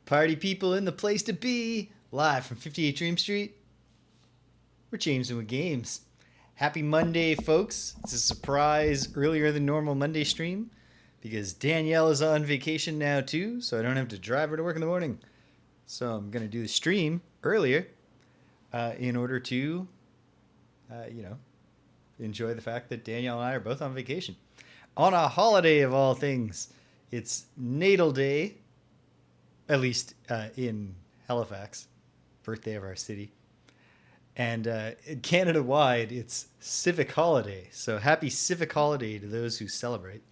Party people in the place to be. Live from 58 Dream Street. We're James with Games. Happy Monday, folks. It's a surprise earlier than normal Monday stream because Danielle is on vacation now too, so I don't have to drive her to work in the morning. So I'm going to do the stream earlier in order to, enjoy the fact that Danielle and I are both on vacation. On a holiday of all things, it's Natal Day, at least in Halifax, birthday of our city. And Canada-wide, it's Civic Holiday. So happy Civic Holiday to those who celebrate.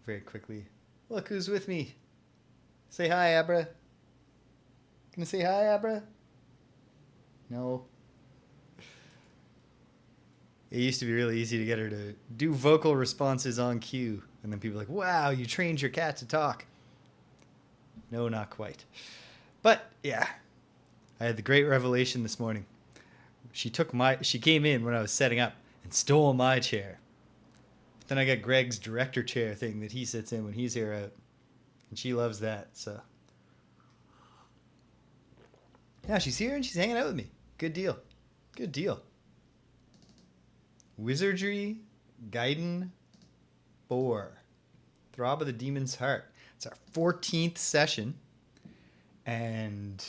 Very quickly. Look who's with me. Say hi, Abra. Gonna say hi, Abra? No. It used to be really easy to get her to do vocal responses on cue. And then people are like, wow, you trained your cat to talk. No, not quite. But, yeah. I had the great revelation this morning. She came in when I was setting up and stole my chair. But then I got Greg's director chair thing that he sits in when he's here out. And she loves that, so. Yeah, she's here and she's hanging out with me. Good deal. Good deal. Wizardry, Gaiden, 4. Throb of the Demon's Heart. It's our 14th session. And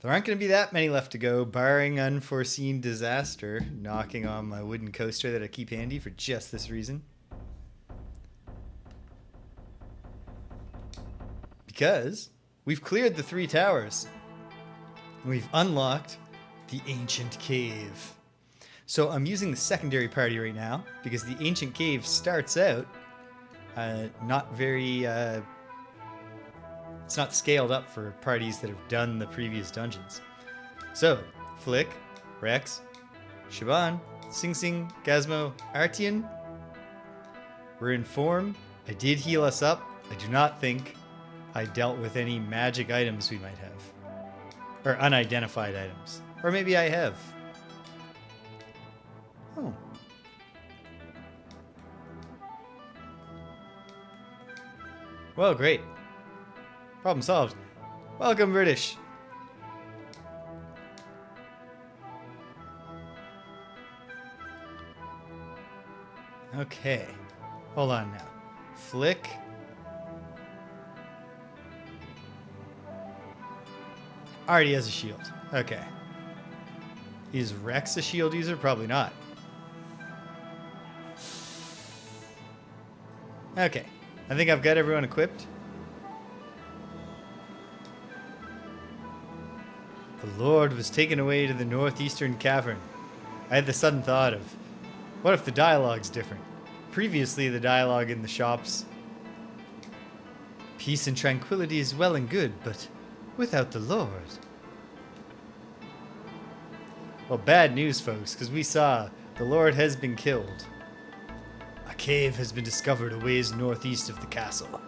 there aren't going to be that many left to go, barring unforeseen disaster knocking on my wooden coaster that I keep handy for just this reason. Because we've cleared the 3 towers. And we've unlocked the Ancient Cave. So I'm using the secondary party right now because the Ancient Cave starts out not very... it's not scaled up for parties that have done the previous dungeons. So, Flick, Rex, Shaban, Sing Sing, Gazmo, Artian. We're in form. I did heal us up. I do not think I dealt with any magic items we might have. Or unidentified items. Or maybe I have. Oh. Well, great. Problem solved. Welcome, British. Okay. Hold on now. Flick. Already has a shield. Okay. Is Rex a shield user? Probably not. Okay. I think I've got everyone equipped. The Lord was taken away to the northeastern cavern. I had the sudden thought of, what if the dialogue's different? Previously, the dialogue in the shops. Peace and tranquility is well and good, but without the Lord. Well, bad news, folks, because we saw the Lord has been killed. A cave has been discovered a ways northeast of the castle.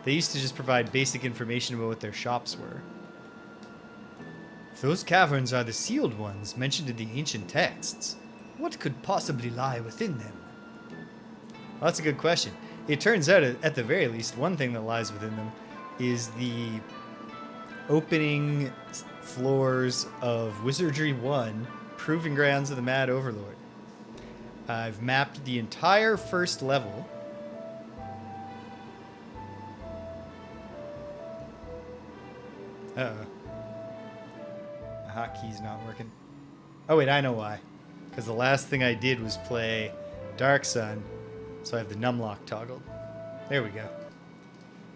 They used to just provide basic information about what their shops were. If those caverns are the sealed ones mentioned in the ancient texts, what could possibly lie within them? Well, that's a good question. It turns out, at the very least, one thing that lies within them is the opening floors of Wizardry I, Proving Grounds of the Mad Overlord. I've mapped the entire first level. Uh-oh. The hotkey's not working. Oh wait, I know why. Because the last thing I did was play Dark Sun, so I have the numlock toggled. There we go.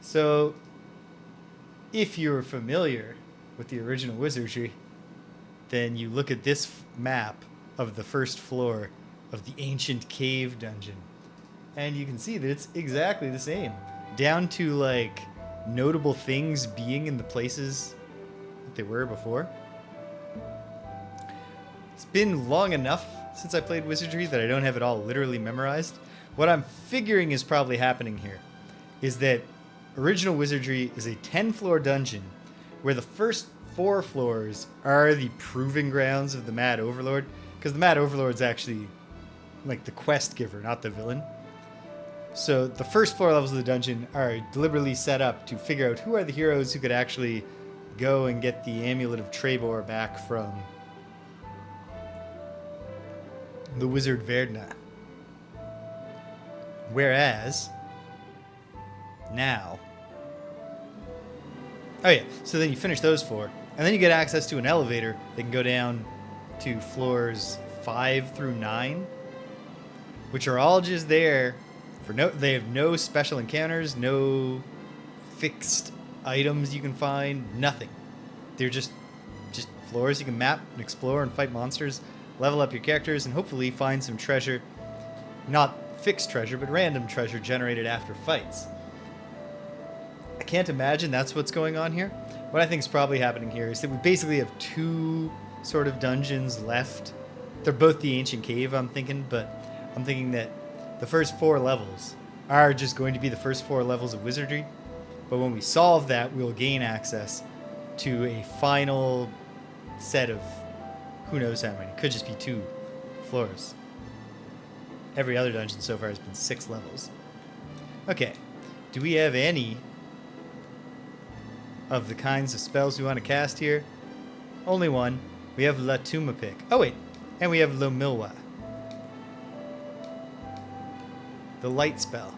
So, if you're familiar with the original Wizardry, then you look at this map of the first floor of the Ancient Cave dungeon, and you can see that it's exactly the same. Down to, like, notable things being in the places that they were before. It's been long enough since I played Wizardry that I don't have it all literally memorized. What I'm figuring is probably happening here is that original Wizardry is a 10-floor dungeon where the first 4 floors are the proving grounds of the Mad Overlord, because the Mad Overlord's actually like the quest giver, not the villain. So the first 4 levels of the dungeon are deliberately set up to figure out who are the heroes who could actually go and get the Amulet of Trebor back from the Wizard Verdna. Whereas, now... Oh yeah, so then you finish those 4, and then you get access to an elevator that can go down to floors 5 through 9, which are all just there for they have no special encounters, no fixed items you can find, nothing. They're just floors you can map and explore and fight monsters, level up your characters, and hopefully find some treasure. Not fixed treasure, but random treasure generated after fights. I can't imagine that's what's going on here. What I think is probably happening here is that we basically have 2 sort of dungeons left. They're both the Ancient Cave, I'm thinking, but I'm thinking that the first 4 levels are just going to be the first 4 levels of Wizardry. But when we solve that, we'll gain access to a final set of who knows how many. Could just be 2 floors. Every other dungeon so far has been 6 levels. Okay, do we have any of the kinds of spells we want to cast here? Only one. We have La Tumapic. Oh wait, and we have Lomilwa. The light spell.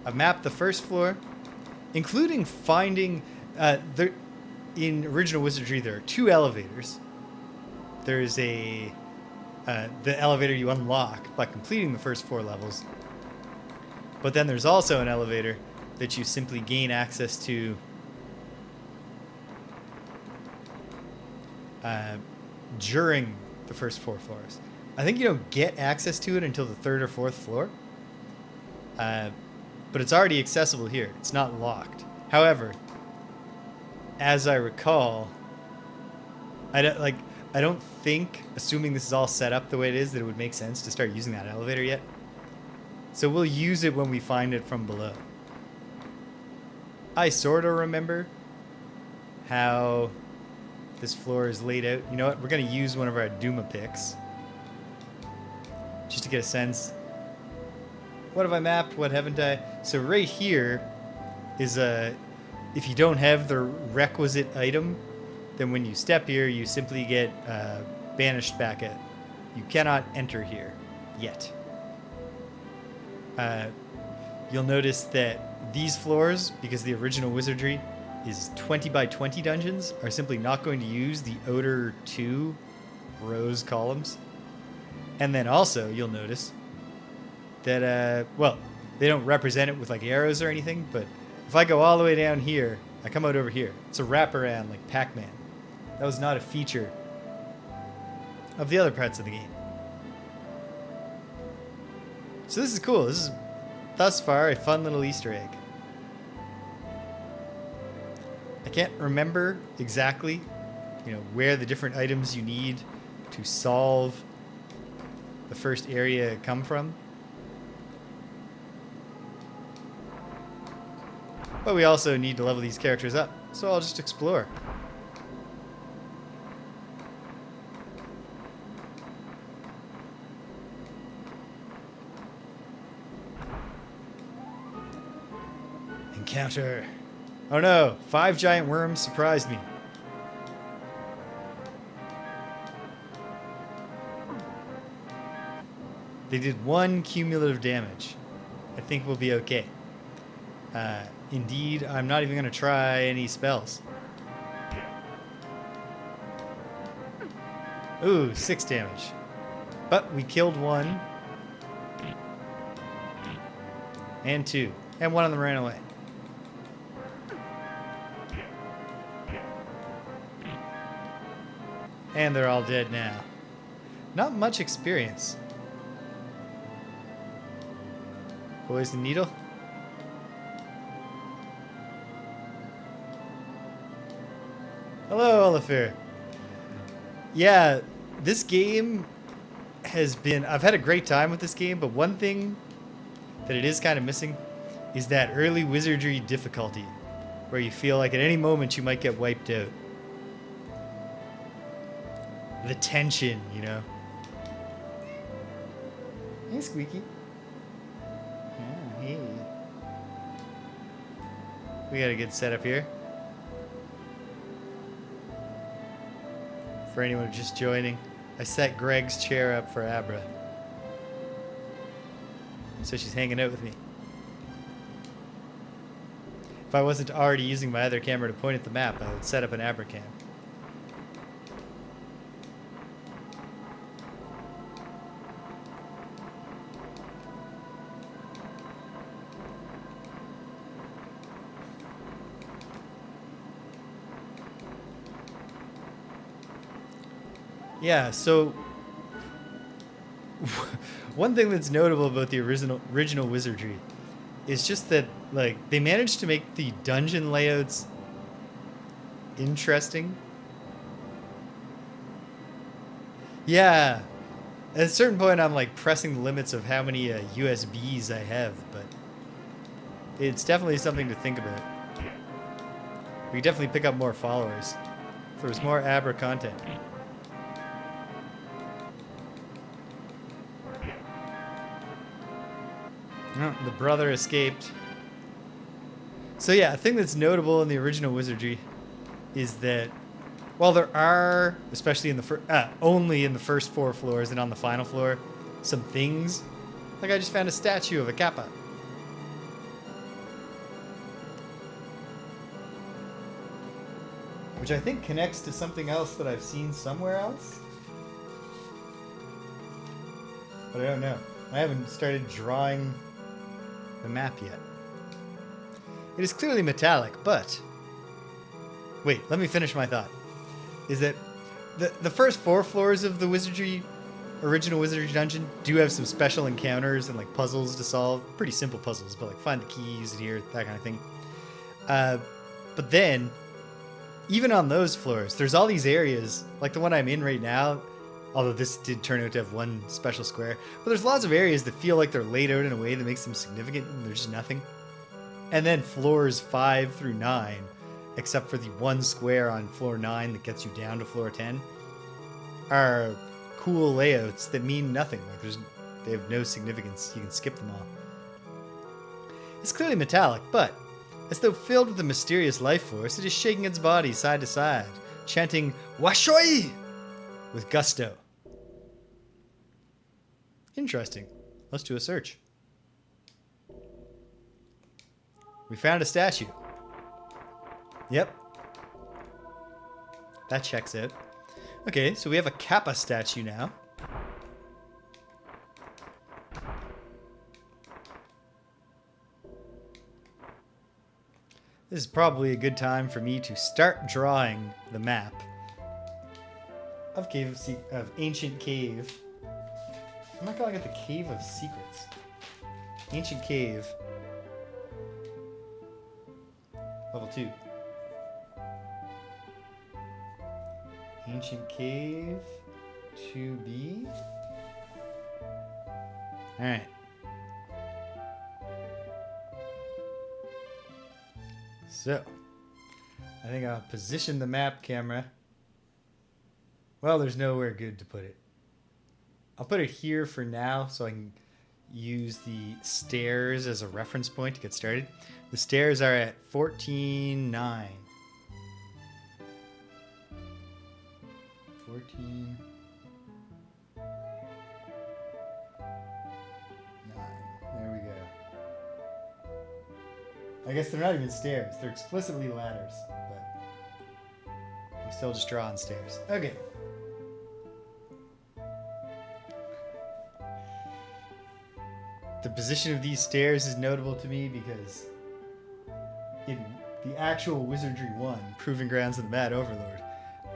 I've mapped the first floor, including finding... in original Wizardry, there are 2 elevators. There's the elevator you unlock by completing the first 4 levels. But then there's also an elevator that you simply gain access to during the first 4 floors. I think you don't get access to it until the 3rd or 4th floor. But it's already accessible here. It's not locked. However, as I recall, I don't think, assuming this is all set up the way it is, that it would make sense to start using that elevator yet. So we'll use it when we find it from below. I sort of remember how this floor is laid out. You know what? We're going to use one of our Duma picks just to get a sense. What have I mapped? What haven't I? So right here is if you don't have the requisite item, then when you step here, you simply get banished back at. You cannot enter here yet. You'll notice that these floors, because the original Wizardry is 20 by 20 dungeons, are simply not going to use the outer 2 rows columns. And then also, you'll notice that, well, they don't represent it with like arrows or anything, but if I go all the way down here, I come out over here. It's a wraparound like Pac-Man. That was not a feature of the other parts of the game. So this is cool. This is, thus far, a fun little Easter egg. I can't remember exactly, where the different items you need to solve the first area come from. But we also need to level these characters up, so I'll just explore. Encounter. Oh no, 5 giant worms surprised me. They did 1 cumulative damage. I think we'll be okay. Indeed, I'm not even going to try any spells. Ooh, 6 damage. But we killed 1. And 2. And 1 of them ran away. And they're all dead now. Not much experience. Poison needle. Hello, Oliver. Yeah, this game has been... I've had a great time with this game, but one thing that it is kind of missing is that early wizardry difficulty, where you feel like at any moment you might get wiped out. The tension, you know. Hey, Squeaky. Yeah. Hey. We got a good setup here. For anyone just joining, I set Greg's chair up for Abra. So she's hanging out with me. If I wasn't already using my other camera to point at the map, I would set up an Abra cam. Yeah, so one thing that's notable about the original Wizardry is just that, like, they managed to make the dungeon layouts interesting. Yeah, at a certain point I'm like pressing the limits of how many USBs I have, but it's definitely something to think about. We could definitely pick up more followers if there was more Abra content. Oh, the brother escaped. So yeah, a thing that's notable in the original Wizardry is that while there are, especially in the only in the first 4 floors and on the final floor, some things, like I just found a statue of a kappa. Which I think connects to something else that I've seen somewhere else. But I don't know. I haven't started drawing the map yet. It is clearly metallic, but... Wait, let me finish my thought. Is that the first 4 floors of the original Wizardry dungeon do have some special encounters and like puzzles to solve. Pretty simple puzzles, but like find the key, use it here, that kind of thing. But then, even on those floors, there's all these areas, like the one I'm in right now, although this did turn out to have one special square. But there's lots of areas that feel like they're laid out in a way that makes them significant and there's just nothing. And then floors 5 through 9, except for the one square on floor 9 that gets you down to floor 10, are cool layouts that mean nothing. Like they have no significance. You can skip them all. It's clearly metallic, but as though filled with a mysterious life force, it is shaking its body side to side, chanting "Washoi!" with gusto. Interesting. Let's do a search. We found a statue. Yep. That checks out. Okay, so we have a kappa statue now. This is probably a good time for me to start drawing the map of Ancient Cave. I'm not calling it the Cave of Secrets. Ancient Cave. Level 2. Ancient Cave 2B. Alright. So, I think I'll position the map camera. Well, there's nowhere good to put it. I'll put it here for now so I can use the stairs as a reference point to get started. The stairs are at 14.9. 14. 9. There we go. I guess they're not even stairs. They're explicitly ladders, but I'm still just drawing stairs. Okay. The position of these stairs is notable to me because in the actual Wizardry I, Proving Grounds of the Mad Overlord,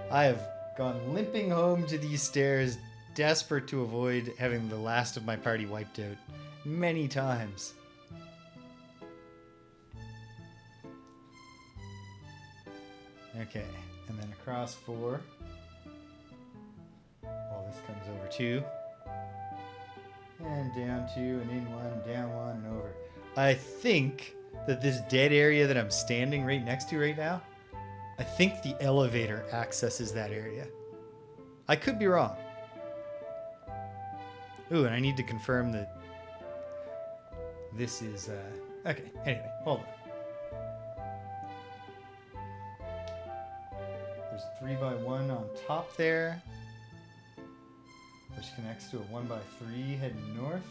I have gone limping home to these stairs, desperate to avoid having the last of my party wiped out many times. Okay, and then across 4. Well, this comes over 2. And down 2, and in 1, down 1, and over. I think that this dead area that I'm standing right next to right now, I think the elevator accesses that area. I could be wrong. Ooh, and I need to confirm that this is, okay, anyway, hold on. There's a 3x1 on top there, which connects to a 1x3 heading north.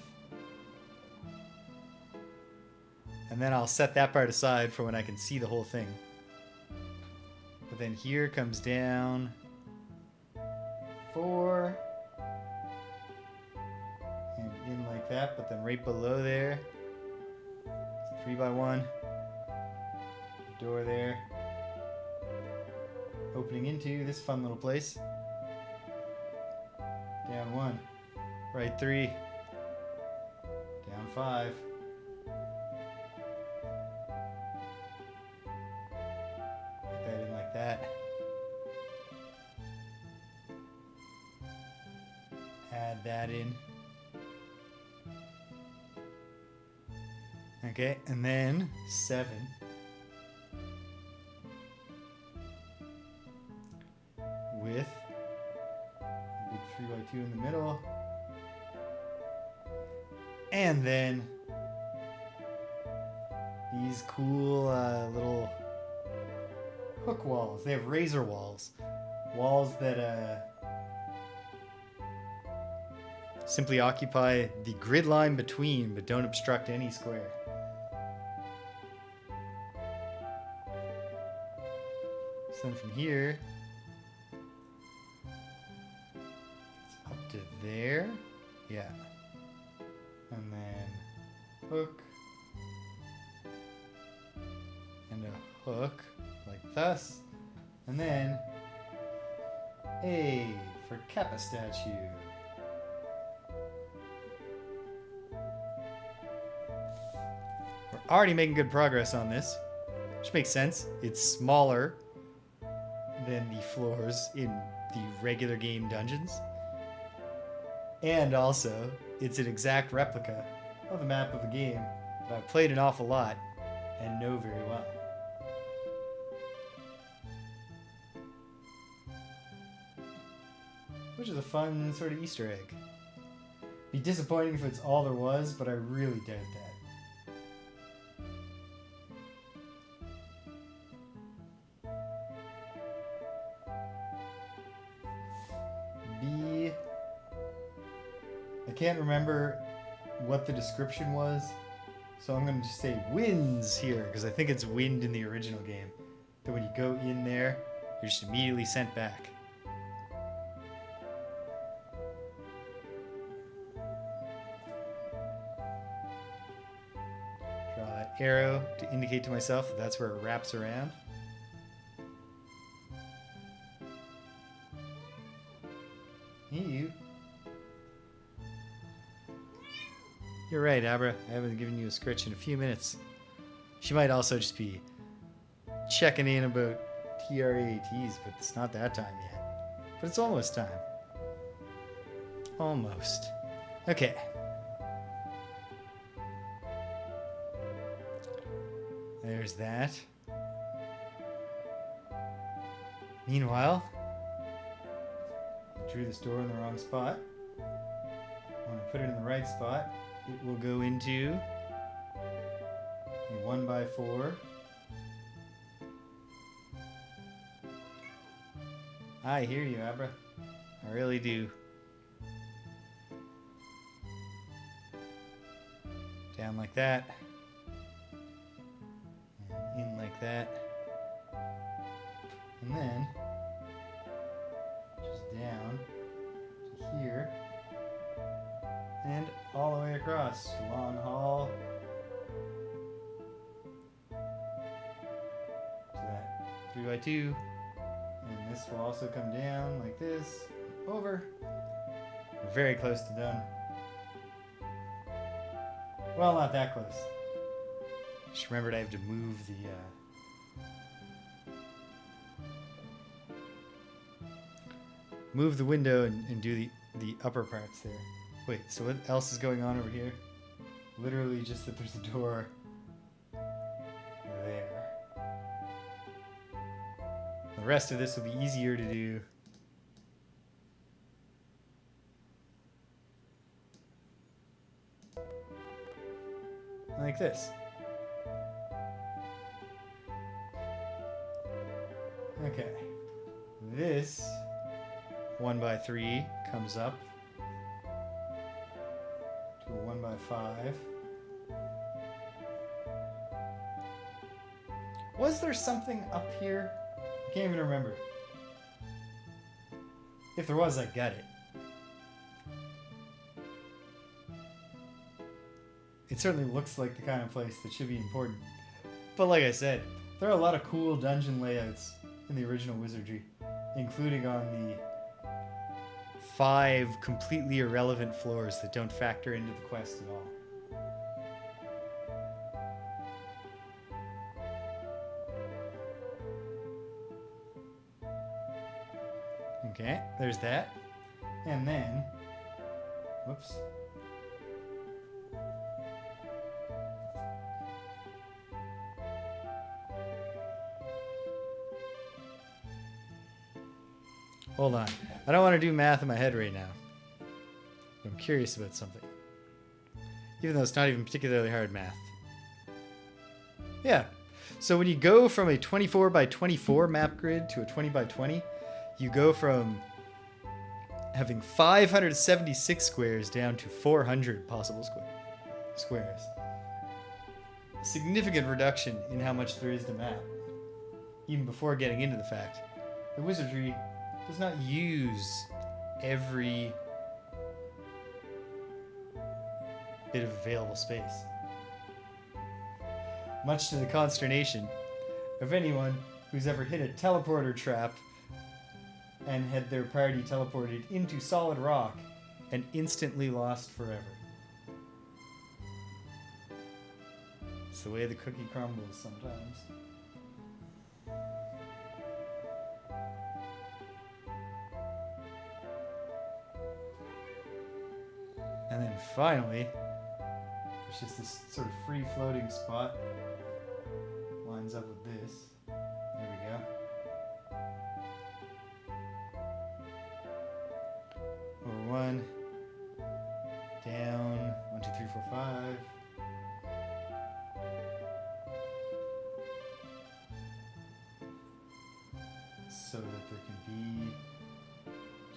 And then I'll set that part aside for when I can see the whole thing. But then here comes down 4. And in like that, but then right below there, 3x1. Door there. Opening into this fun little place. Down 1. Right 3. Down 5. Put that in like that. Add that in. Okay, and then 7. With a big 3x2 in the middle. And then these cool little hook walls. They have razor walls. Walls that simply occupy the grid line between, but don't obstruct any square. So then from here, it's up to there. Yeah. And then hook. And a hook, like thus. And then A for Kappa statue. We're already making good progress on this, which makes sense. It's smaller than the floors in the regular game dungeons. And also, it's an exact replica of the map of a game that I've played an awful lot and know very well. Which is a fun sort of Easter egg. Be disappointing if it's all there was, but I really doubt that. I can't remember what the description was, so I'm going to just say winds here, because I think it's wind in the original game. That when you go in there, you're just immediately sent back. Draw that arrow to indicate to myself that that's where it wraps around. You're right, Abra. I haven't given you a scritch in a few minutes. She might also just be checking in about TRATs, but it's not that time yet. But it's almost time. Almost. Okay. There's that. Meanwhile, I drew this door in the wrong spot. When I put it in the right spot, it will go into a 1x4. I hear you, Abra. I really do. Down like that. And in like that. And then just down to here. And all the way across. Long haul. To that 3x2. And this will also come down like this. Over. We're very close to done. Well, not that close. Just remembered I have to move the window and do the upper parts there. Wait, so what else is going on over here? Literally just that there's a door there. The rest of this will be easier to do. like this. Okay. This 1x3 comes up to a 1x5. Was there something up here? I can't even remember. If there was, I got it. It certainly looks like the kind of place that should be important. But like I said, there are a lot of cool dungeon layouts in the original Wizardry, including on the 5 completely irrelevant floors that don't factor into the quest at all. Okay, there's that. And then, whoops. Hold on. I don't want to do math in my head right now. I'm curious about something. Even though it's not even particularly hard math. Yeah. So when you go from a 24 by 24 map grid to a 20 by 20, you go from having 576 squares down to 400 possible squares. A significant reduction in how much there is to map. Even before getting into the fact that Wizardry does not use every bit of available space. Much to the consternation of anyone who's ever hit a teleporter trap and had their party teleported into solid rock and instantly lost forever. It's the way the cookie crumbles sometimes. And then finally, there's just this sort of free floating spot. Lines up with this. There we go. Over 1. Down. 1, 2, 3, 4, 5. So that there can be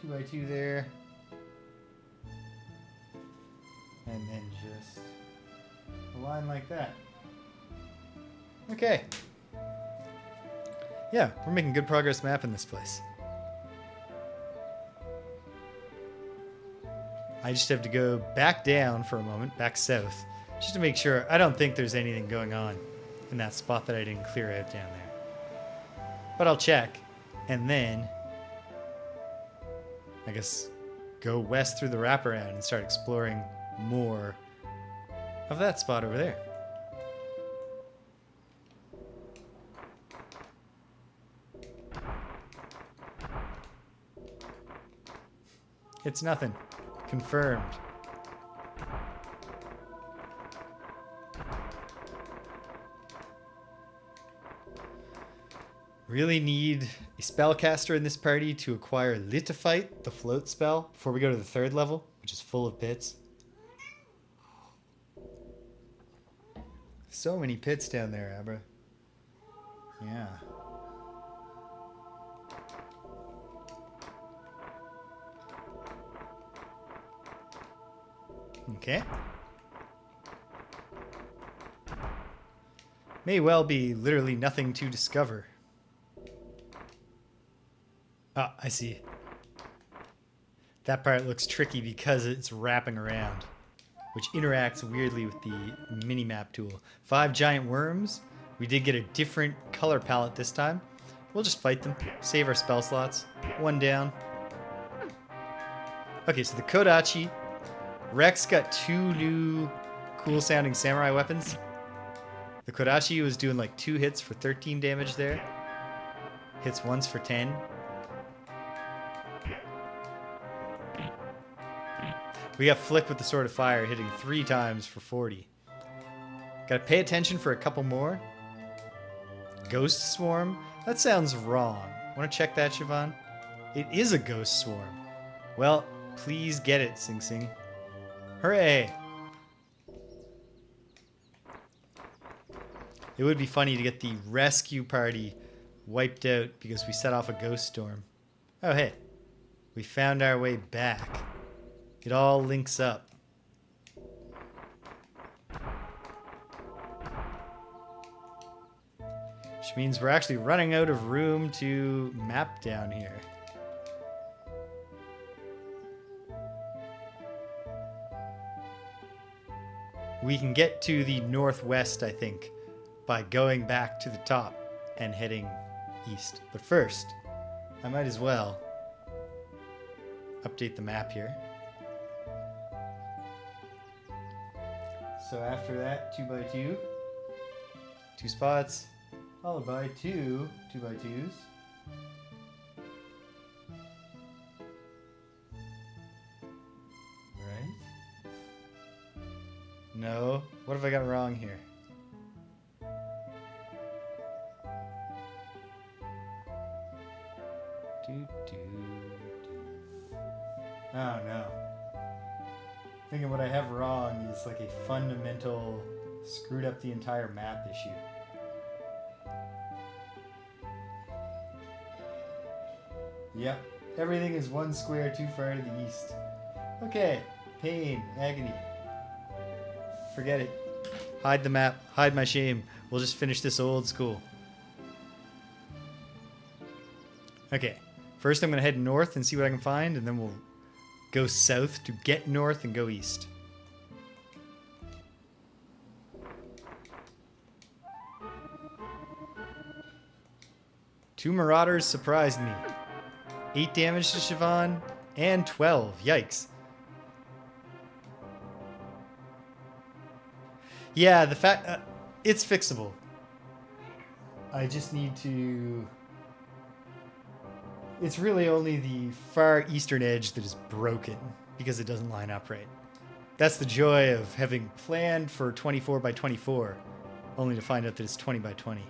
2 by 2 there. And then just a line like that. Okay. Yeah, we're making good progress mapping this place. I just have to go back down for a moment, back south, just to make sure. I don't think there's anything going on in that spot that I didn't clear out down there. But I'll check, and then I guess go west through the wraparound and start exploring more of that spot over there. It's nothing. Confirmed. Really need a spellcaster in this party to acquire Litophyte, the float spell, before we go to the 3rd level, which is full of pits. So many pits down there, Abra. Yeah. Okay. May well be literally nothing to discover. Ah, I see. That part looks tricky because it's wrapping around, which interacts weirdly with the mini-map tool. 5 giant worms. We did get a different color palette this time. We'll just fight them. Save our spell slots. 1 down. Okay, so the Kodachi. Rex got 2 new cool-sounding samurai weapons. The Kodachi was doing like 2 hits for 13 damage there. Hits once for 10. We got Flick with the Sword of Fire, hitting 3 times for 40. Gotta pay attention for a couple more. Ghost Swarm? That sounds wrong. Wanna check that, Siobhan? It is a Ghost Swarm. Well, please get it, Sing Sing. Hooray! It would be funny to get the rescue party wiped out because we set off a ghost storm. Oh, hey. We found our way back. It all links up. Which means we're actually running out of room to map down here. We can get to the northwest, I think, by going back to the top and heading east. But first, I might as well update the map here. So after that, 2x2, 2 spots, followed by 2 2x2s. Right? No. What have I got wrong here? Oh no. I think what I have wrong is like a fundamental screwed up the entire map issue. Yep, everything is one square too far to the east. Okay, pain, agony. Forget it. Hide the map, hide my shame. We'll just finish this old school. Okay, first I'm going to head north and see what I can find, and then we'll go south to get north and go east. Two Marauders surprised me. 8 damage to Siobhan and 12. Yikes. Yeah, the fact... it's fixable. I just need to... It's really only the far eastern edge that is broken because it doesn't line up right. That's the joy of having planned for 24 by 24, only to find out that it's 20 by 20.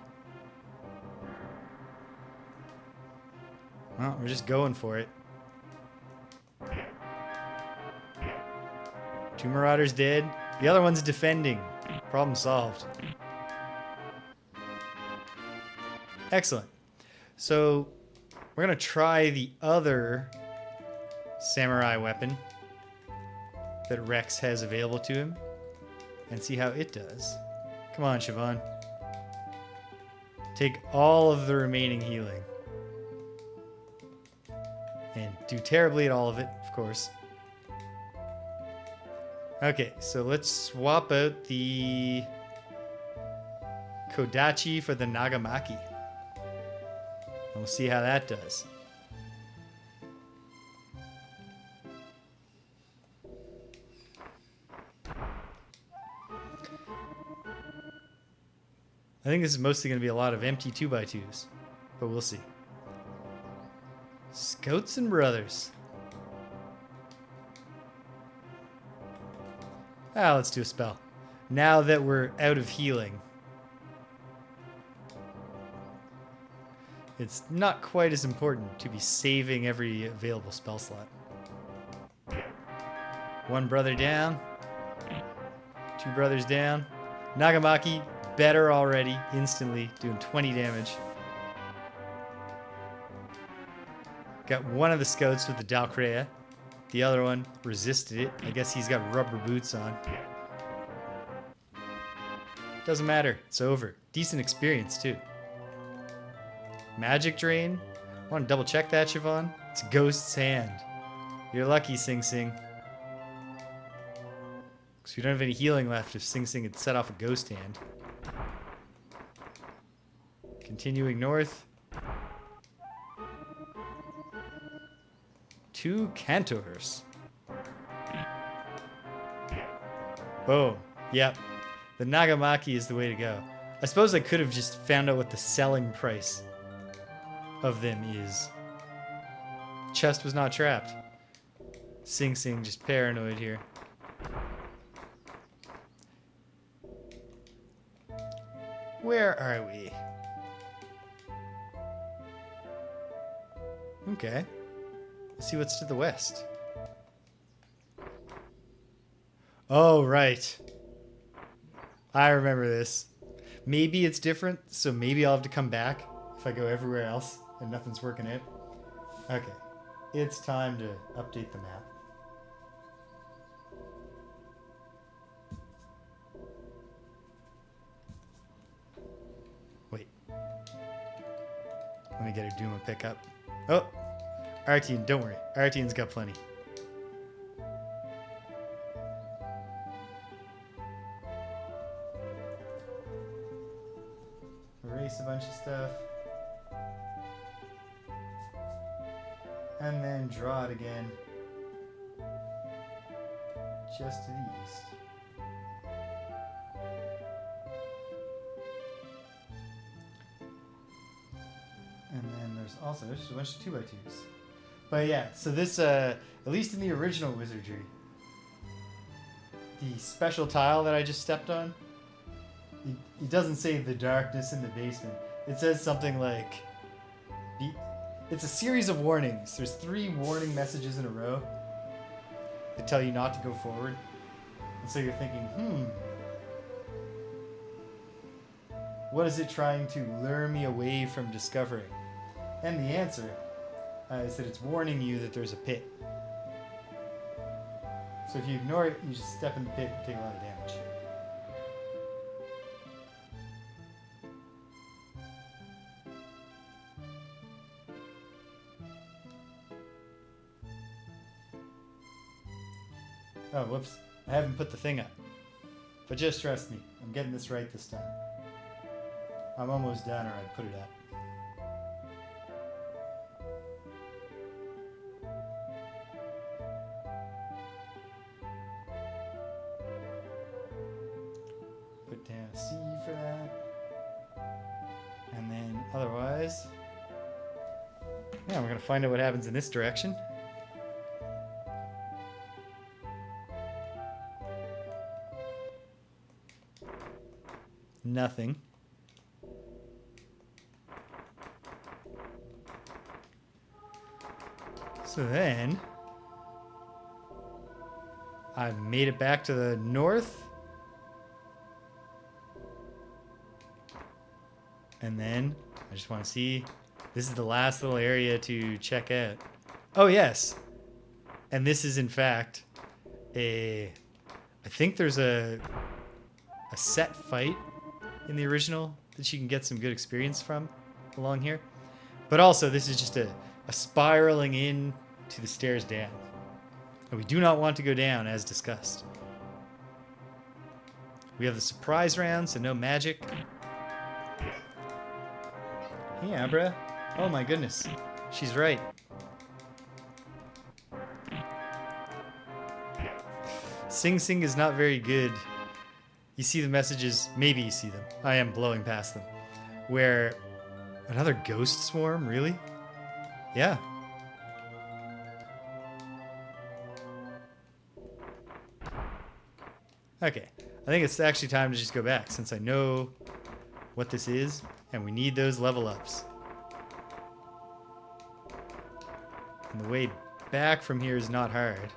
Well, we're just going for it. 2 Marauders dead. The other one's defending. Problem solved. Excellent. So we're going to try the other samurai weapon that Rex has available to him and see how it does. Come on, Siobhan. Take all of the remaining healing. And do terribly at all of it, of course. Okay, so let's swap out the Kodachi for the Nagamaki. And we'll see how that does. I think this is mostly going to be a lot of empty 2x2s, but we'll see. Scouts and Brothers. Let's do a spell. Now that we're out of healing. It's not quite as important to be saving every available spell slot. 1 brother down. 2 brothers down. Nagamaki, better already, instantly, doing 20 damage. Got one of the scouts with the Dalcrea. The other one resisted it. I guess he's got rubber boots on. Doesn't matter. It's over. Decent experience, too. Magic Drain. Want to double check that, Siobhan? It's Ghost's Hand. You're lucky, Sing Sing. Because we don't have any healing left if Sing Sing had set off a Ghost Hand. Continuing north. 2 Cantors. Boom. Yep. The Nagamaki is the way to go. I suppose I could have just found out what the selling price of them is. Chest was not trapped. Sing Sing just paranoid here. Where are we? Okay. Let's see what's to the west. Oh, right. I remember this. Maybe it's different, so maybe I'll have to come back if I go everywhere else and nothing's working out. Okay, it's time to update the map. Wait. Let me get a Duma pickup. Oh! Artian, don't worry. Artian's got plenty. Erase a bunch of stuff. And then draw it again. Just to the east. And then there's also just a bunch of 2x2s. But yeah, so this, at least in the original Wizardry, the special tile that I just stepped on, it doesn't say the darkness in the basement. It says something like, it's a series of warnings. There's 3 warning messages in a row that tell you not to go forward. And so you're thinking, what is it trying to lure me away from discovering? And the answer is that it's warning you that there's a pit. So if you ignore it, you just step in the pit and take a lot of damage. Oh, whoops. I haven't put the thing up. But just trust me, I'm getting this right this time. I'm almost done or I'd put it up. Put down a C for that. And then otherwise, yeah, we're going to find out what happens in this direction. Nothing. So then, I've made it back to the north. And then, I just want to see, this is the last little area to check out. Oh yes! And this is in fact I think there's a set fight in the original that you can get some good experience from along here. But also, this is just a spiraling in to the stairs down. And we do not want to go down, as discussed. We have the surprise round, so no magic. Hey, Abra. Oh my goodness. She's right. Sing Sing is not very good. You see the messages, maybe you see them. I am blowing past them. Where another ghost swarm, really? Yeah. Okay. I think it's actually time to just go back since I know what this is and we need those level ups. And the way back from here is not hard.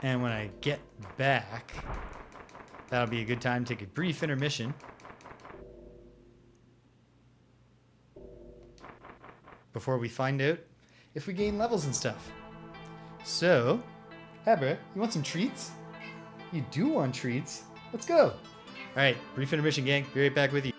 And when I get back, that'll be a good time to take a brief intermission. Before we find out if we gain levels and stuff. So, Abra, you want some treats? You do want treats? Let's go. Alright, brief intermission, gang. Be right back with you.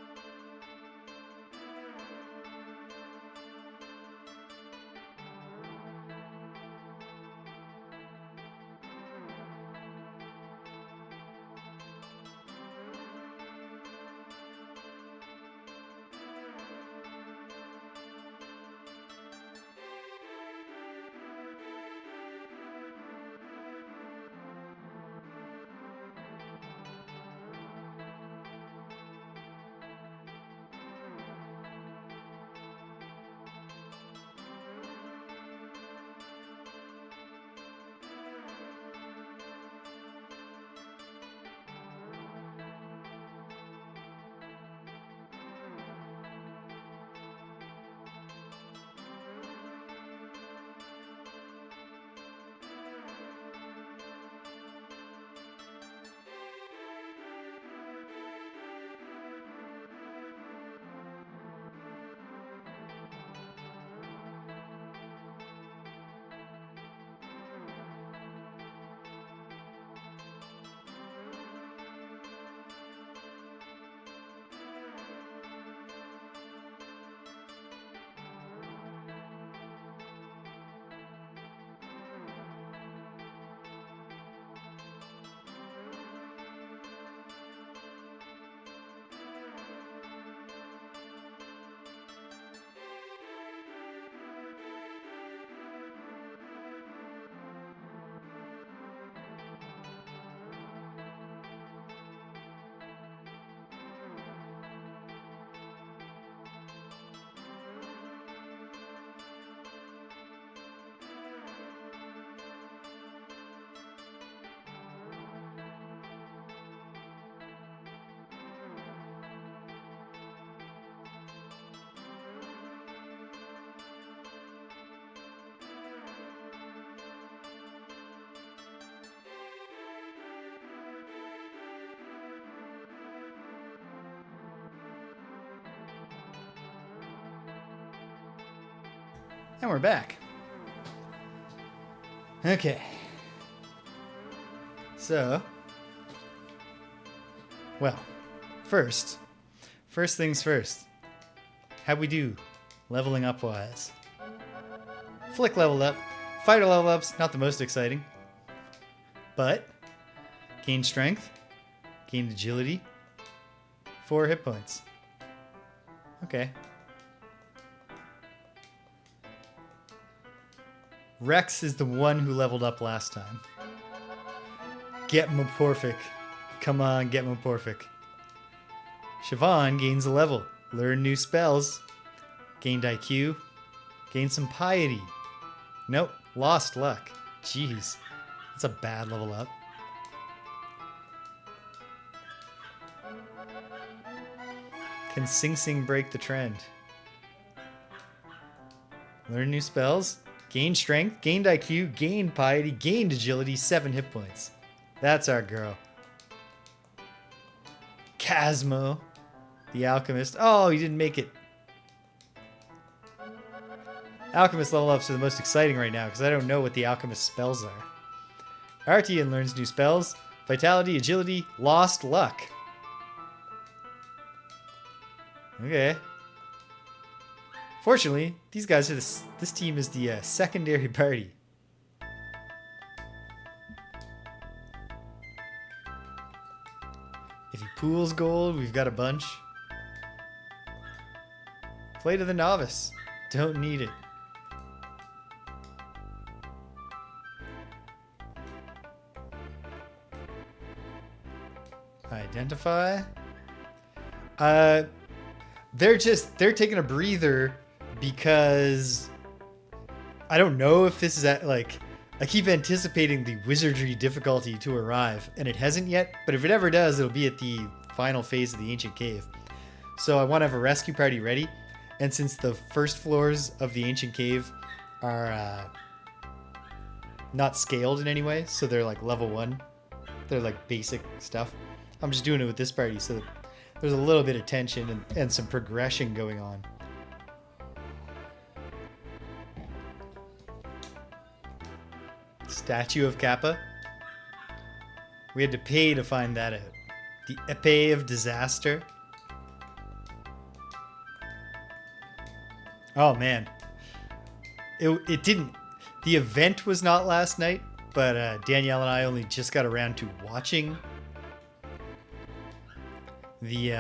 And we're back. Okay. So, well, first things first. How'd we do leveling up wise? Flick leveled up. Fighter level up's not the most exciting. But, gained strength, gained agility, 4 hit points. Okay. Rex is the one who leveled up last time. Get Morphic. Come on, get Morphic. Siobhan gains a level. Learn new spells. Gained IQ. Gained some piety. Nope, lost luck. Jeez, that's a bad level up. Can Sing Sing break the trend? Learn new spells. Gained strength, gained IQ, gained piety, gained agility, 7 hit points. That's our girl. Casmo, the alchemist. Oh, he didn't make it. Alchemist level ups are the most exciting right now because I don't know what the alchemist spells are. Artian learns new spells. Vitality, agility, lost luck. Okay. Fortunately, these guys are this team is the secondary party. If he pools gold, we've got a bunch. Play to the novice. Don't need it. Identify. They're taking a breather because I don't know if this is I keep anticipating the wizardry difficulty to arrive, and it hasn't yet, but if it ever does, it'll be at the final phase of the ancient cave. So I want to have a rescue party ready, and since the first floors of the ancient cave are not scaled in any way, so they're like level 1, they're like basic stuff, I'm just doing it with this party so that there's a little bit of tension and some progression going on. Statue of Kappa. We had to pay to find that out. The Epee of Disaster. Oh man. It didn't. The event was not last night, but Danielle and I only just got around to watching the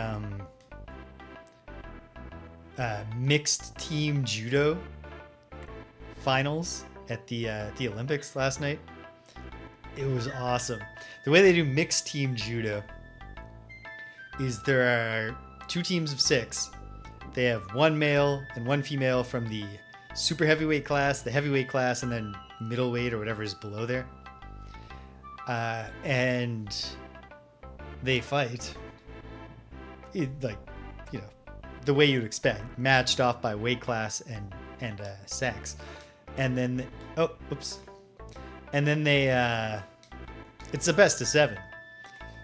mixed team judo finals at the Olympics last night. It was awesome. The way they do mixed team judo is there are 2 teams of 6. They have 1 male and 1 female from the super heavyweight class, the heavyweight class, and then middleweight or whatever is below there. And they fight. The way you'd expect, matched off by weight class and sex, and then they it's a best of 7.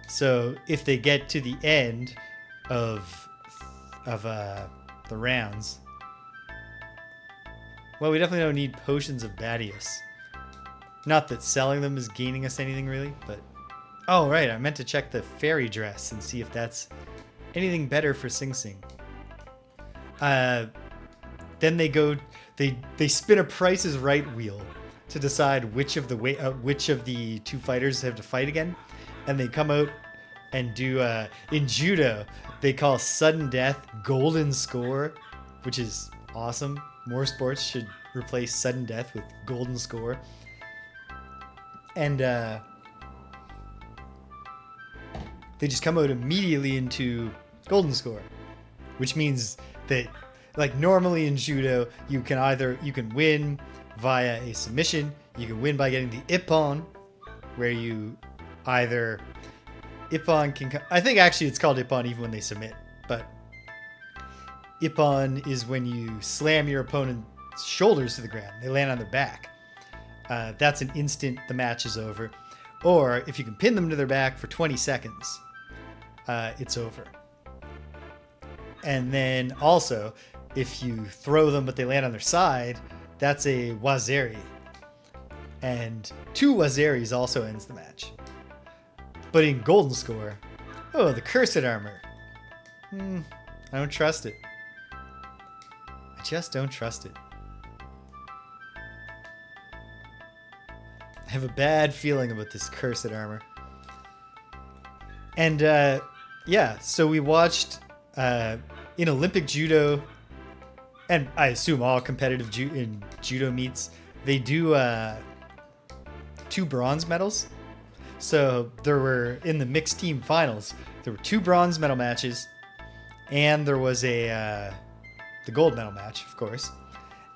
So if they get to the end of the rounds, well, we definitely don't need potions of Badius. Not that selling them is gaining us anything really, but oh right, I meant to check the fairy dress and see if that's anything better for Sing Sing. Then they spin a Price is Right wheel to decide which of the 2 fighters have to fight again, and they come out and do in judo they call sudden death golden score, which is awesome. More sports should replace sudden death with golden score. And they just come out immediately into golden score, which means that, like normally in judo, you can win via a submission, you can win by getting the ippon, where you either ippon can, I think actually it's called ippon even when they submit, but ippon is when you slam your opponent's shoulders to the ground. They land on their back. That's an instant, the match is over. Or if you can pin them to their back for 20 seconds, it's over. And then also, if you throw them but they land on their side, that's a Waziri. And 2 Waziris also ends the match. But in Golden Score, oh, the Cursed Armor. I don't trust it. I just don't trust it. I have a bad feeling about this Cursed Armor. And yeah, so we watched in Olympic Judo, and I assume all competitive in judo meets, they do 2 bronze medals. So there were, in the mixed team finals, there were 2 bronze medal matches, and there was the gold medal match, of course.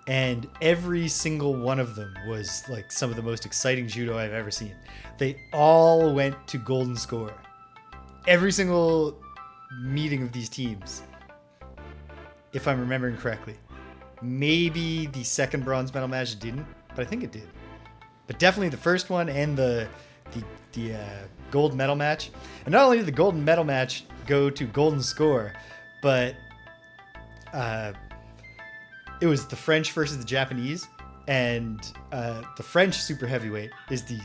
And every single one of them was like some of the most exciting judo I've ever seen. They all went to golden score. Every single meeting of these teams, if I'm remembering correctly. Maybe the second bronze medal match didn't, but I think it did. But definitely the first one and the gold medal match. And not only did the golden medal match go to golden score, but it was the French versus the Japanese, and the French super heavyweight is the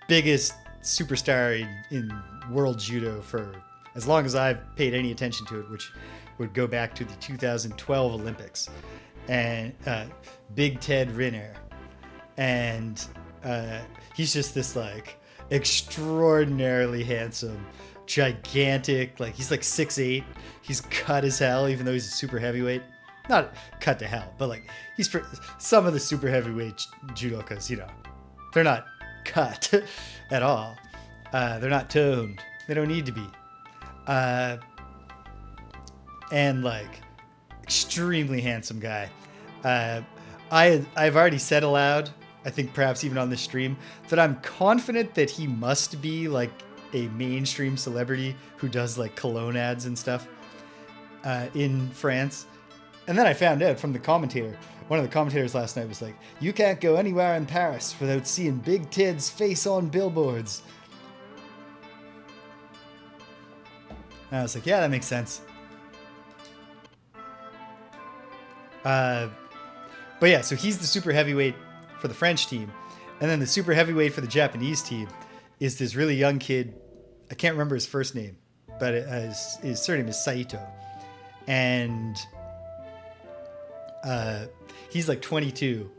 biggest superstar in world judo for as long as I've paid any attention to it, which would go back to the 2012 Olympics. And Big Ted Riner. And he's just this like extraordinarily handsome, gigantic, like he's like 6'8". He's cut as hell, even though he's a super heavyweight. Not cut to hell, but like he's for some of the super heavyweight judokas, you know, they're not cut at all. They're not toned. They don't need to be. And like extremely handsome guy. I've already said aloud, I think perhaps even on this stream, that I'm confident that he must be like a mainstream celebrity who does like cologne ads and stuff in France. And then I found out from the commentator, one of the commentators last night was like, you can't go anywhere in Paris without seeing Big Ted's face on billboards. And I was like, yeah, that makes sense. But yeah, so he's the super heavyweight for the French team. And then the super heavyweight for the Japanese team is this really young kid. I can't remember his first name, but his surname is Saito. And he's like 22,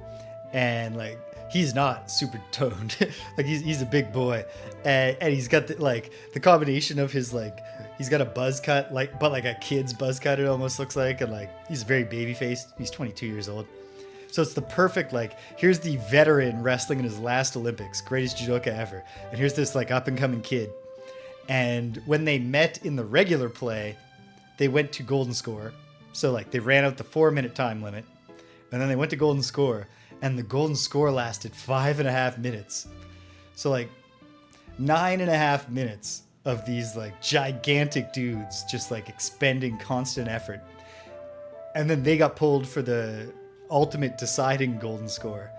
and like he's not super toned. Like he's a big boy, and he's got the combination of his like, he's got a buzz cut, like, but like a kid's buzz cut it almost looks like, and like he's very baby faced. He's 22 years old, so it's the perfect, like, here's the veteran wrestling in his last Olympics, greatest judoka ever, and here's this like up and coming kid. And when they met in the regular play, they went to golden score. So like they ran out the 4-minute time limit, and then they went to golden score, and the golden score lasted 5.5 minutes. So like 9.5 minutes of these like gigantic dudes just like expending constant effort. And then they got pulled for the ultimate deciding golden score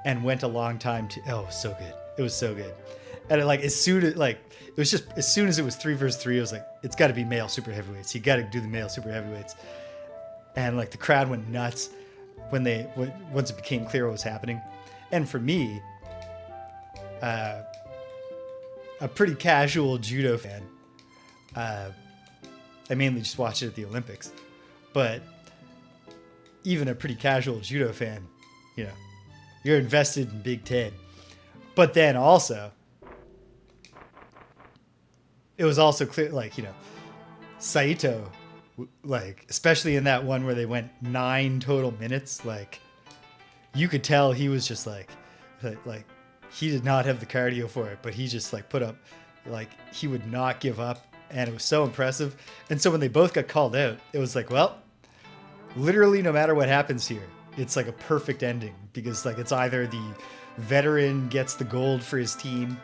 and went a long time to, oh, so good. It was so good. And like as soon as it was 3 versus 3, it was like, it's got to be male super heavyweights. You got to do the male super heavyweights. And like the crowd went nuts once it became clear what was happening. And for me, a pretty casual judo fan, I mainly just watch it at the Olympics, but even a pretty casual judo fan, you know, you're invested in Big Ted. But then also, it was also clear, like, you know, Saito, like, especially in that one where they went 9 total minutes, like, you could tell he was just like he did not have the cardio for it, but he just like put up, like, he would not give up, and it was so impressive. And so when they both got called out, it was like, well, literally no matter what happens here, it's like a perfect ending, because like it's either the veteran gets the gold for his team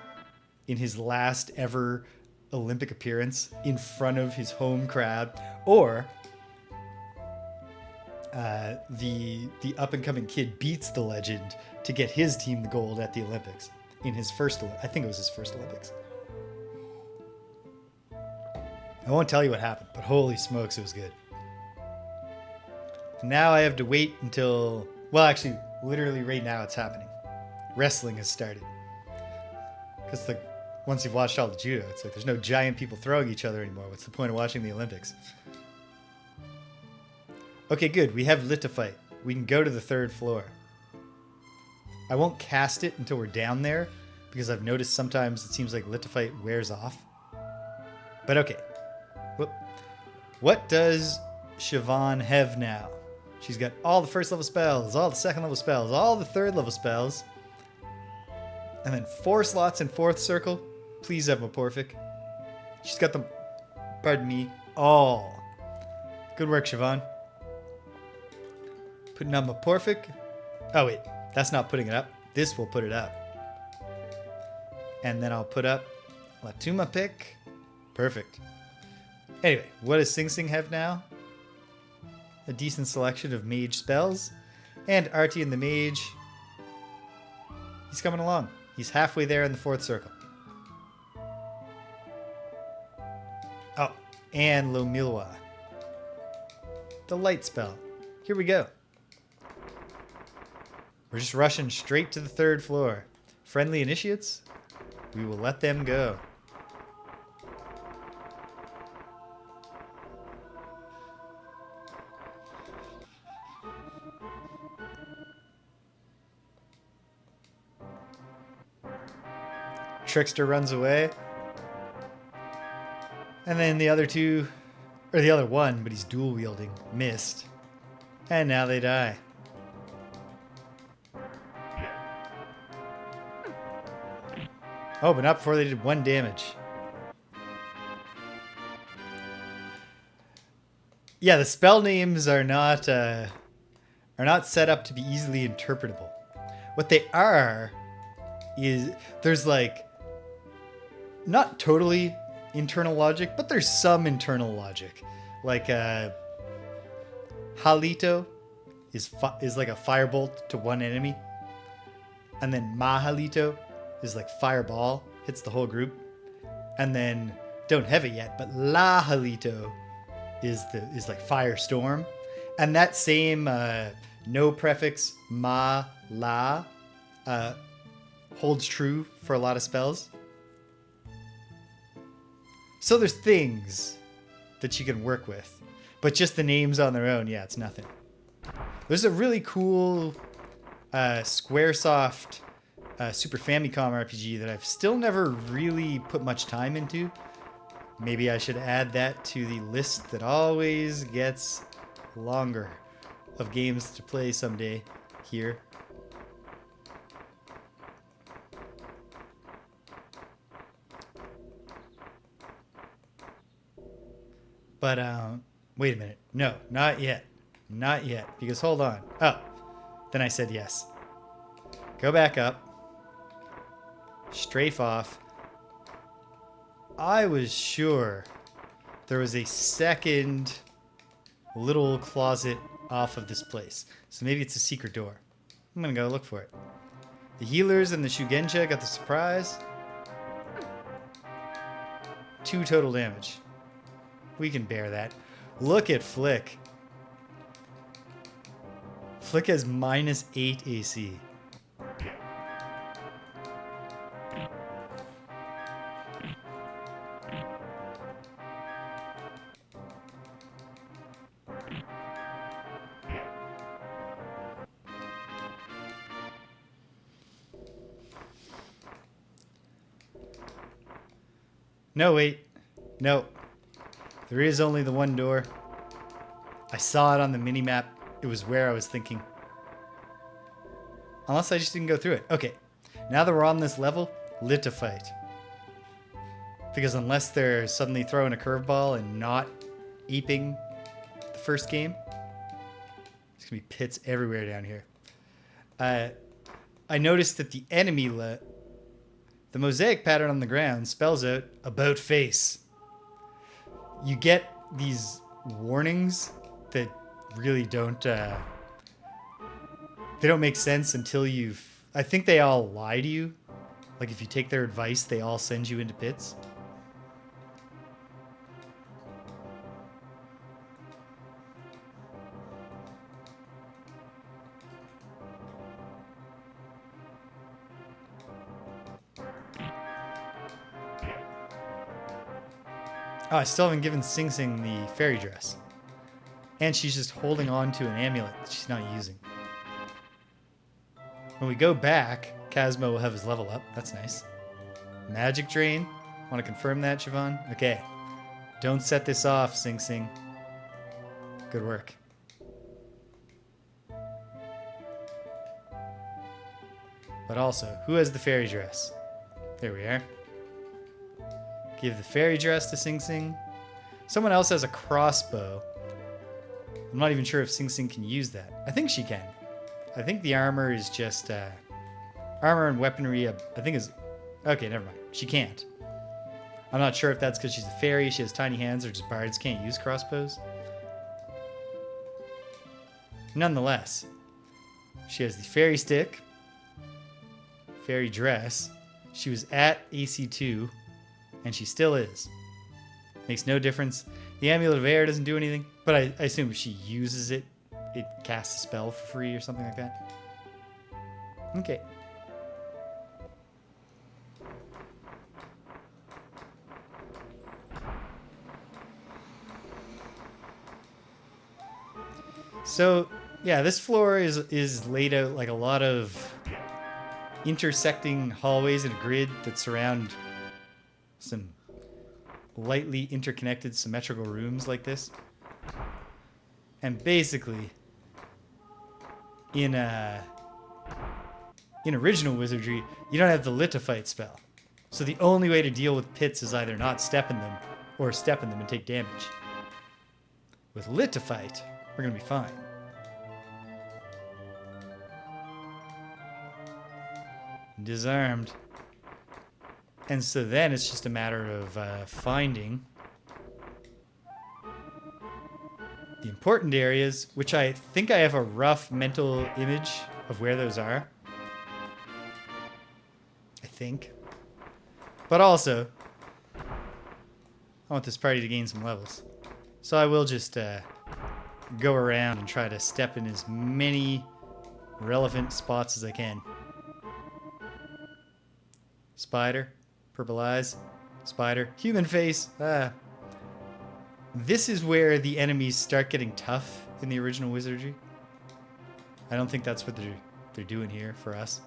in his last ever Olympic appearance in front of his home crowd, or the up and coming kid beats the legend to get his team the gold at the Olympics in his first, I think it was his first Olympics. I won't tell you what happened, but holy smokes, it was good. Now I have to wait until, well, actually, Literally right now it's happening. Wrestling has started. Because once you've watched all the judo, it's like there's no giant people throwing each other anymore. What's the point of watching the Olympics? Okay, good. We have lit to fight. We can go to the 3rd floor. I won't cast it until we're down there, because I've noticed sometimes it seems like lit to fight wears off. But okay. Whoop. What does Siobhan have now? She's got all the 1st level spells, all the 2nd level spells, all the 3rd level spells. And then 4 slots in 4th circle. Please have Morphic. She's got them, pardon me, all. Good work, Siobhan. Putting up Morphic. Oh wait, that's not putting it up. This will put it up. And then I'll put up Latuma Pick. Perfect. Anyway, what does Sing Sing have now? A decent selection of mage spells. And Artie and the mage. He's coming along. He's halfway there in the 4th circle. Oh, and Lomilwa. The light spell. Here we go. We're just rushing straight to the 3rd floor. Friendly initiates? We will let them go. Trickster runs away. And then the other two, or the other one, but he's dual wielding, missed. And now they die. Oh, but not before they did 1 damage. Yeah, the spell names are not set up to be easily interpretable. What they are is there's like not totally internal logic, but there's some internal logic. Like Halito is like a firebolt to one enemy, and then Mahalito is like fireball, hits the whole group, and then don't have it yet, but La Halito is like firestorm, and that same no prefix ma la holds true for a lot of spells. So there's things that you can work with, but just the names on their own, yeah, it's nothing. There's a really cool Squaresoft Super Famicom RPG that I've still never really put much time into. Maybe I should add that to the list that always gets longer of games to play someday here. But wait a minute. No, not yet. Not yet. Because hold on. Oh, then I said yes. Go back up. Strafe off. I was sure there was a second little closet off of this place. So maybe it's a secret door. I'm going to go look for it. The healers and the Shugenja got the surprise. 2 total damage. We can bear that. Look at Flick. Flick has -8 AC. No, wait. No. There is only the one door. I saw it on the minimap. It was where I was thinking. Unless I just didn't go through it. Okay. Now that we're on this level, lit to fight. Because unless they're suddenly throwing a curveball and not aping the first game, there's going to be pits everywhere down here. I noticed that the enemy the mosaic pattern on the ground spells out about face. You get these warnings that really don't they don't make sense until I think they all lie to you. Like if you take their advice, they all send you into pits. Oh, I still haven't given Sing Sing the fairy dress. And she's just holding on to an amulet that she's not using. When we go back, Kazmo will have his level up. That's nice. Magic Drain. Want to confirm that, Siobhan? Okay. Don't set this off, Sing Sing. Good work. But also, who has the fairy dress? There we are. Give the fairy dress to Sing Sing. Someone else has a crossbow. I'm not even sure if Sing Sing can use that. I think she can. I think the armor is just... armor and weaponry, I think is... Okay, never mind. She can't. I'm not sure if that's because she's a fairy, she has tiny hands, or just bards can't use crossbows. Nonetheless, she has the fairy stick, fairy dress. She was at AC2, and she still is. Makes no difference. The Amulet of Air doesn't do anything, but I assume if she uses it, it casts a spell for free or something like that. Okay. So, yeah, this floor is laid out like a lot of intersecting hallways in a grid that surround some lightly interconnected symmetrical rooms like this. And basically, in original Wizardry, you don't have the Lithophite spell. So the only way to deal with pits is either not step in them, or step in them and take damage. With Lithophite, we're going to be fine. Disarmed. And so then it's just a matter of finding the important areas, which I think I have a rough mental image of where those are. I think. But also, I want this party to gain some levels. So I will just go around and try to step in as many relevant spots as I can. Spider. Purple eyes. Spider. Human face. This is where the enemies start getting tough in the original Wizardry. I don't think that's what they're doing here for us.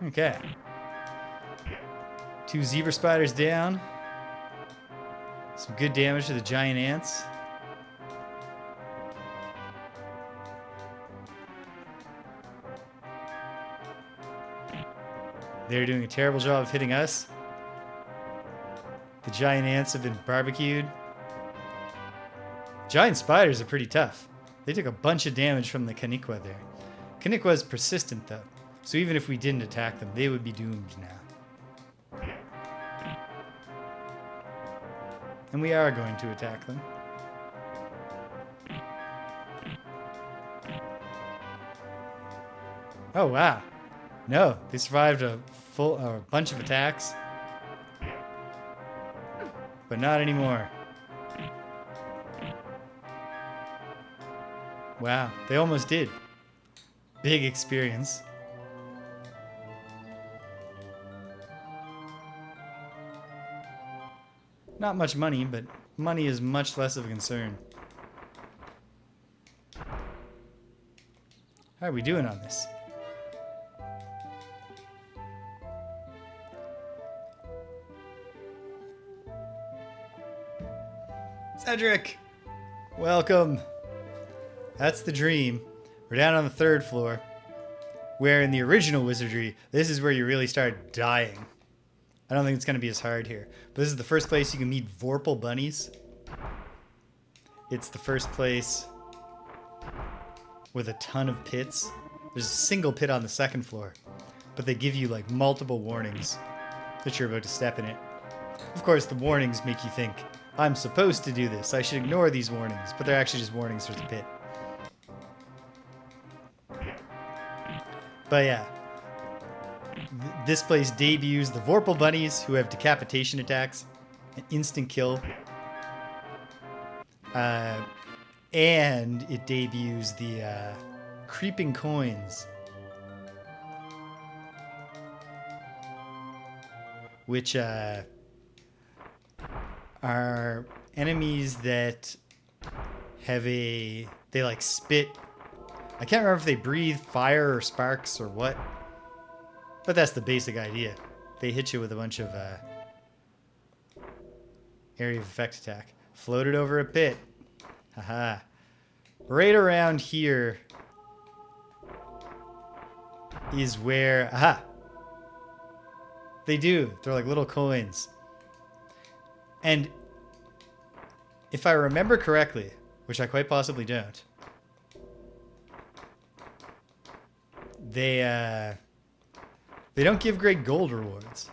Okay. 2 zebra spiders down. Some good damage to the giant ants. They're doing a terrible job of hitting us. The giant ants have been barbecued. Giant spiders are pretty tough. They took a bunch of damage from the Kaniqua there. Kaniqua is persistent though, so even if we didn't attack them, they would be doomed now. And we are going to attack them. Oh wow. No, they survived a bunch of attacks. But not anymore. Wow, they almost did. Big experience. Not much money, but money is much less of a concern. How are we doing on this? Cedric! Welcome. That's the dream. We're down on the 3rd floor, where in the original Wizardry, this is where you really start dying. I don't think it's going to be as hard here. But this is the first place you can meet Vorpal bunnies. It's the first place with a ton of pits. There's a single pit on the 2nd floor, but they give you like multiple warnings that you're about to step in it. Of course, the warnings make you think, I'm supposed to do this. I should ignore these warnings, but they're actually just warnings for the pit. But yeah. This place debuts the Vorpal bunnies, who have decapitation attacks, an instant kill. And it debuts the creeping coins, which are enemies that have they like spit. I can't remember if they breathe fire or sparks or what, but that's the basic idea. They hit you with a bunch of area of effect attack. Floated over a pit. Haha. Right around here is where... Aha! They do. They're like little coins. And if I remember correctly, which I quite possibly don't, they don't give great gold rewards.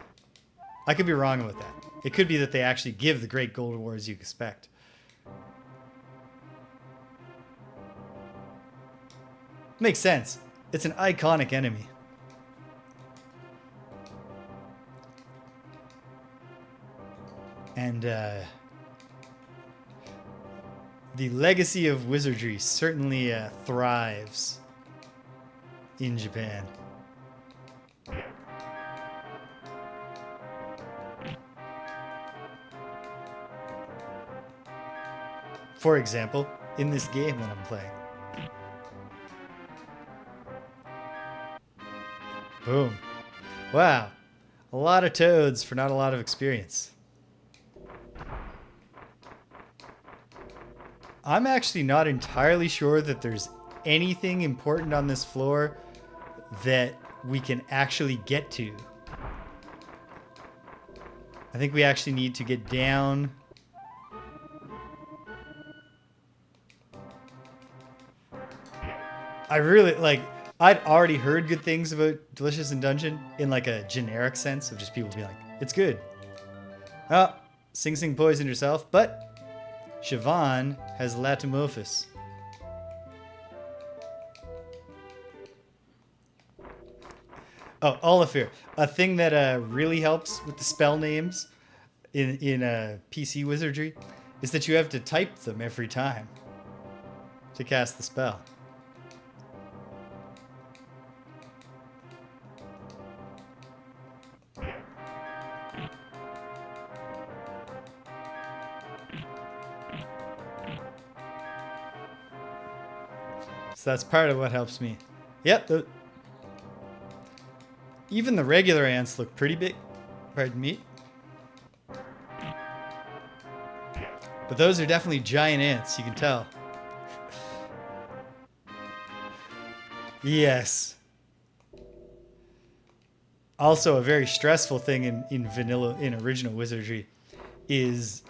I could be wrong about that. It could be that they actually give the great gold rewards you expect. Makes sense. It's an iconic enemy. And the legacy of wizardry certainly thrives in Japan. For example, in this game that I'm playing. Boom. Wow. A lot of toads for not a lot of experience. I'm actually not entirely sure that there's anything important on this floor that we can actually get to. I think we actually need to get down. I really, like, I'd already heard good things about Delicious in Dungeon in like a generic sense of just people being like, it's good. Oh, Sing Sing poisoned herself, but Siobhan has Latimorphus. Oh, Olafir. A thing that really helps with the spell names in PC Wizardry is that you have to type them every time to cast the spell. So that's part of what helps me. Yep. Even the regular ants look pretty big. Pardon me. But those are definitely giant ants, you can tell. Yes. Also, a very stressful thing in original wizardry is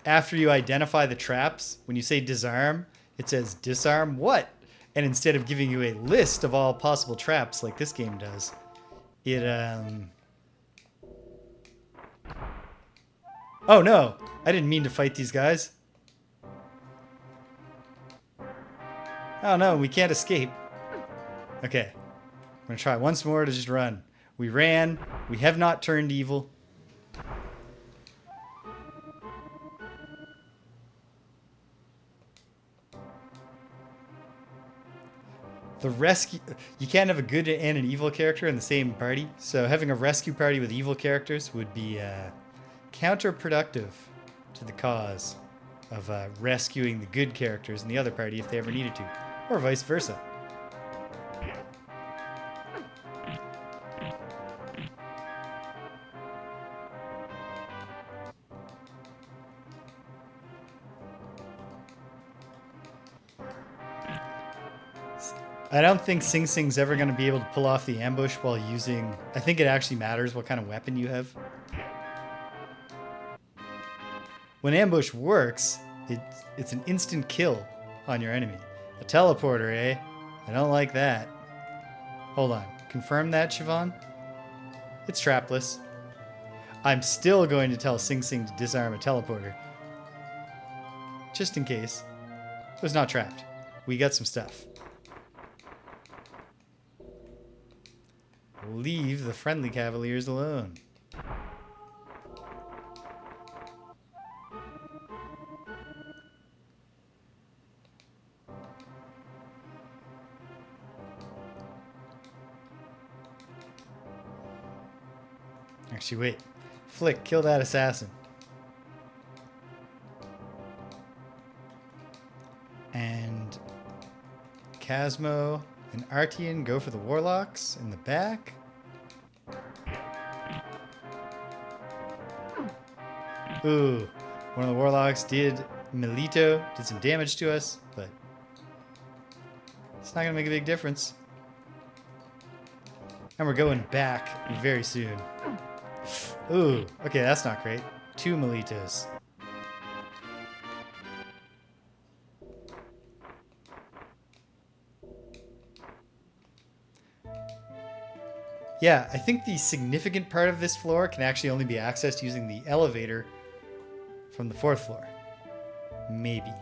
after you identify the traps, when you say disarm, it says disarm what? And instead of giving you a list of all possible traps like this game does, it oh no, I didn't mean to fight these guys. Oh no, we can't escape. Okay, I'm gonna try once more to just run. We ran, we have not turned evil. The rescue... You can't have a good and an evil character in the same party, so having a rescue party with evil characters would be counterproductive to the cause of rescuing the good characters in the other party if they ever needed to, or vice versa. I don't think Sing Sing's ever going to be able to pull off the ambush while using... I think it actually matters what kind of weapon you have. When ambush works, it's an instant kill on your enemy. A teleporter, eh? I don't like that. Hold on. Confirm that, Siobhan? It's trapless. I'm still going to tell Sing Sing to disarm a teleporter. Just in case. It was not trapped. We got some stuff. Leave the friendly cavaliers alone. Actually, wait. Flick, kill that assassin. And Casmo and Artian go for the warlocks in the back. Ooh, one of the warlocks did some damage to us, but it's not gonna make a big difference. And we're going back very soon. Ooh, okay, that's not great. 2 Melitos. Yeah, I think the significant part of this floor can actually only be accessed using the elevator from the 4th floor. Maybe.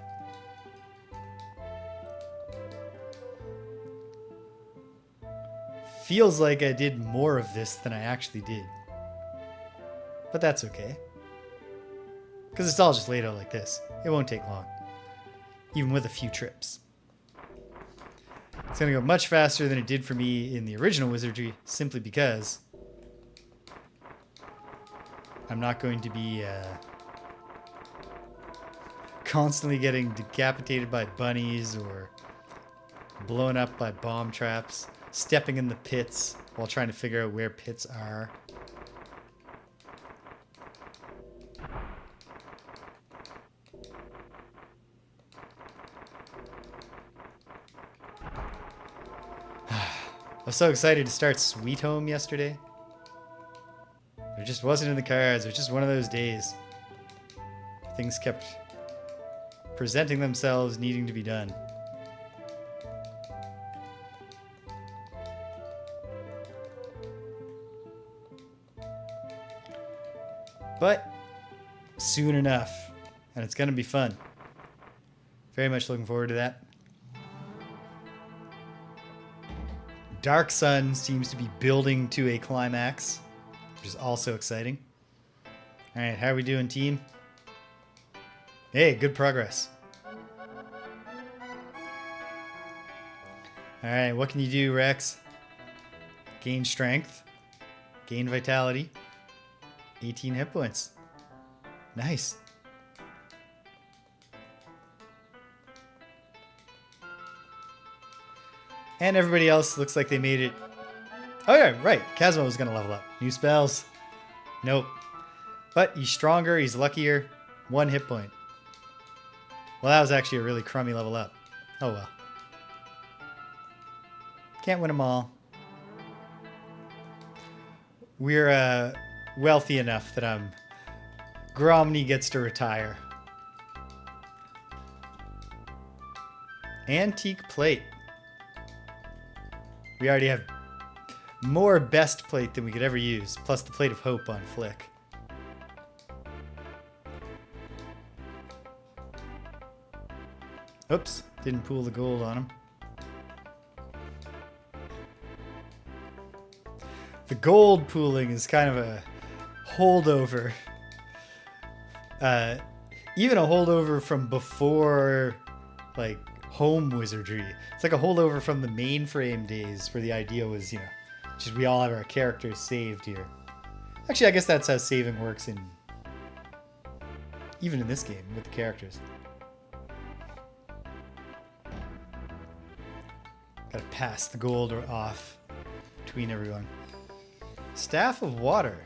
Feels like I did more of this than I actually did. But that's okay. Because it's all just laid out like this. It won't take long. Even with a few trips. It's going to go much faster than it did for me in the original Wizardry, simply because I'm not going to be constantly getting decapitated by bunnies or blown up by bomb traps, stepping in the pits while trying to figure out where pits are. I was so excited to start Sweet Home yesterday. It just wasn't in the cards. It was just one of those days. Things kept presenting themselves needing to be done. But soon enough. And it's going to be fun. Very much looking forward to that. Dark Sun seems to be building to a climax, which is also exciting. All right, how are we doing, team? Hey, good progress. All right, what can you do, Rex? Gain strength, gain vitality, 18 hit points. Nice. And everybody else looks like they made it. Oh yeah, right. Casmo was going to level up. New spells. Nope. But he's stronger. He's luckier. 1 hit point. Well, that was actually a really crummy level up. Oh well. Can't win them all. We're wealthy enough that Gromny gets to retire. Antique plate. We already have more best plate than we could ever use, plus the plate of hope on Flick. Oops, didn't pool the gold on him. The gold pooling is kind of a holdover. Even a holdover from before, like, home wizardry. It's like a holdover from the mainframe days where the idea was, you know, just we all have our characters saved here. Actually, I guess that's how saving works even in this game with the characters. Gotta pass the gold off between everyone. Staff of Water.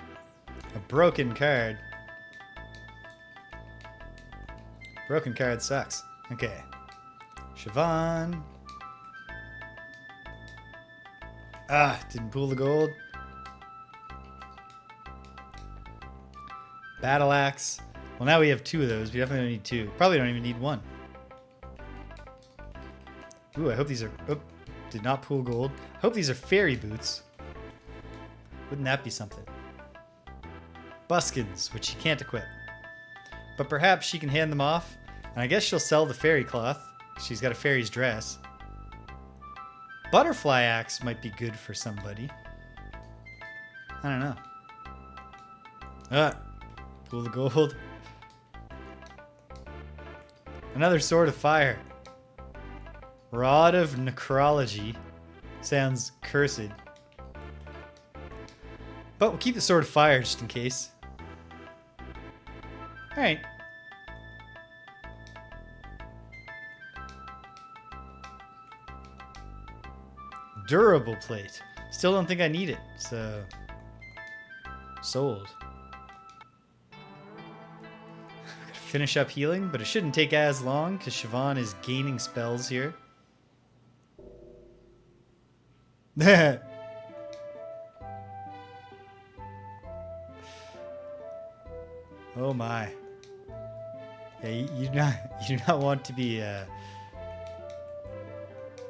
A broken card. Broken card sucks. Okay. Siobhan. Didn't pool the gold. Battle Axe. Well, now we have 2 of those. We definitely don't need 2. Probably don't even need 1. Ooh, I hope these are... Oh, did not pool gold. I hope these are fairy boots. Wouldn't that be something? Buskins, which she can't equip. But perhaps she can hand them off. And I guess she'll sell the fairy cloth. She's got a fairy's dress. Butterfly axe might be good for somebody. I don't know. Pool the gold. Another sword of fire. Rod of necrology. Sounds cursed. But we'll keep the Sword of Fire just in case. Alright. Durable plate. Still don't think I need it, so... Sold. Gotta finish up healing, but it shouldn't take as long, because Siobhan is gaining spells here. Oh my. Yeah, you do not want to be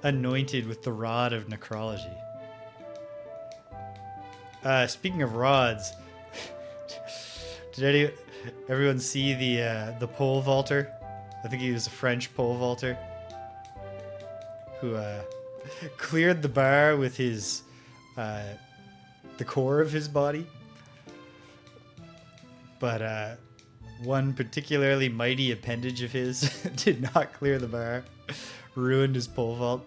anointed with the rod of necrology. Speaking of rods, did everyone see the pole vaulter? I think he was a French pole vaulter who cleared the bar with his the core of his body. But one particularly mighty appendage of his did not clear the bar, ruined his pole vault.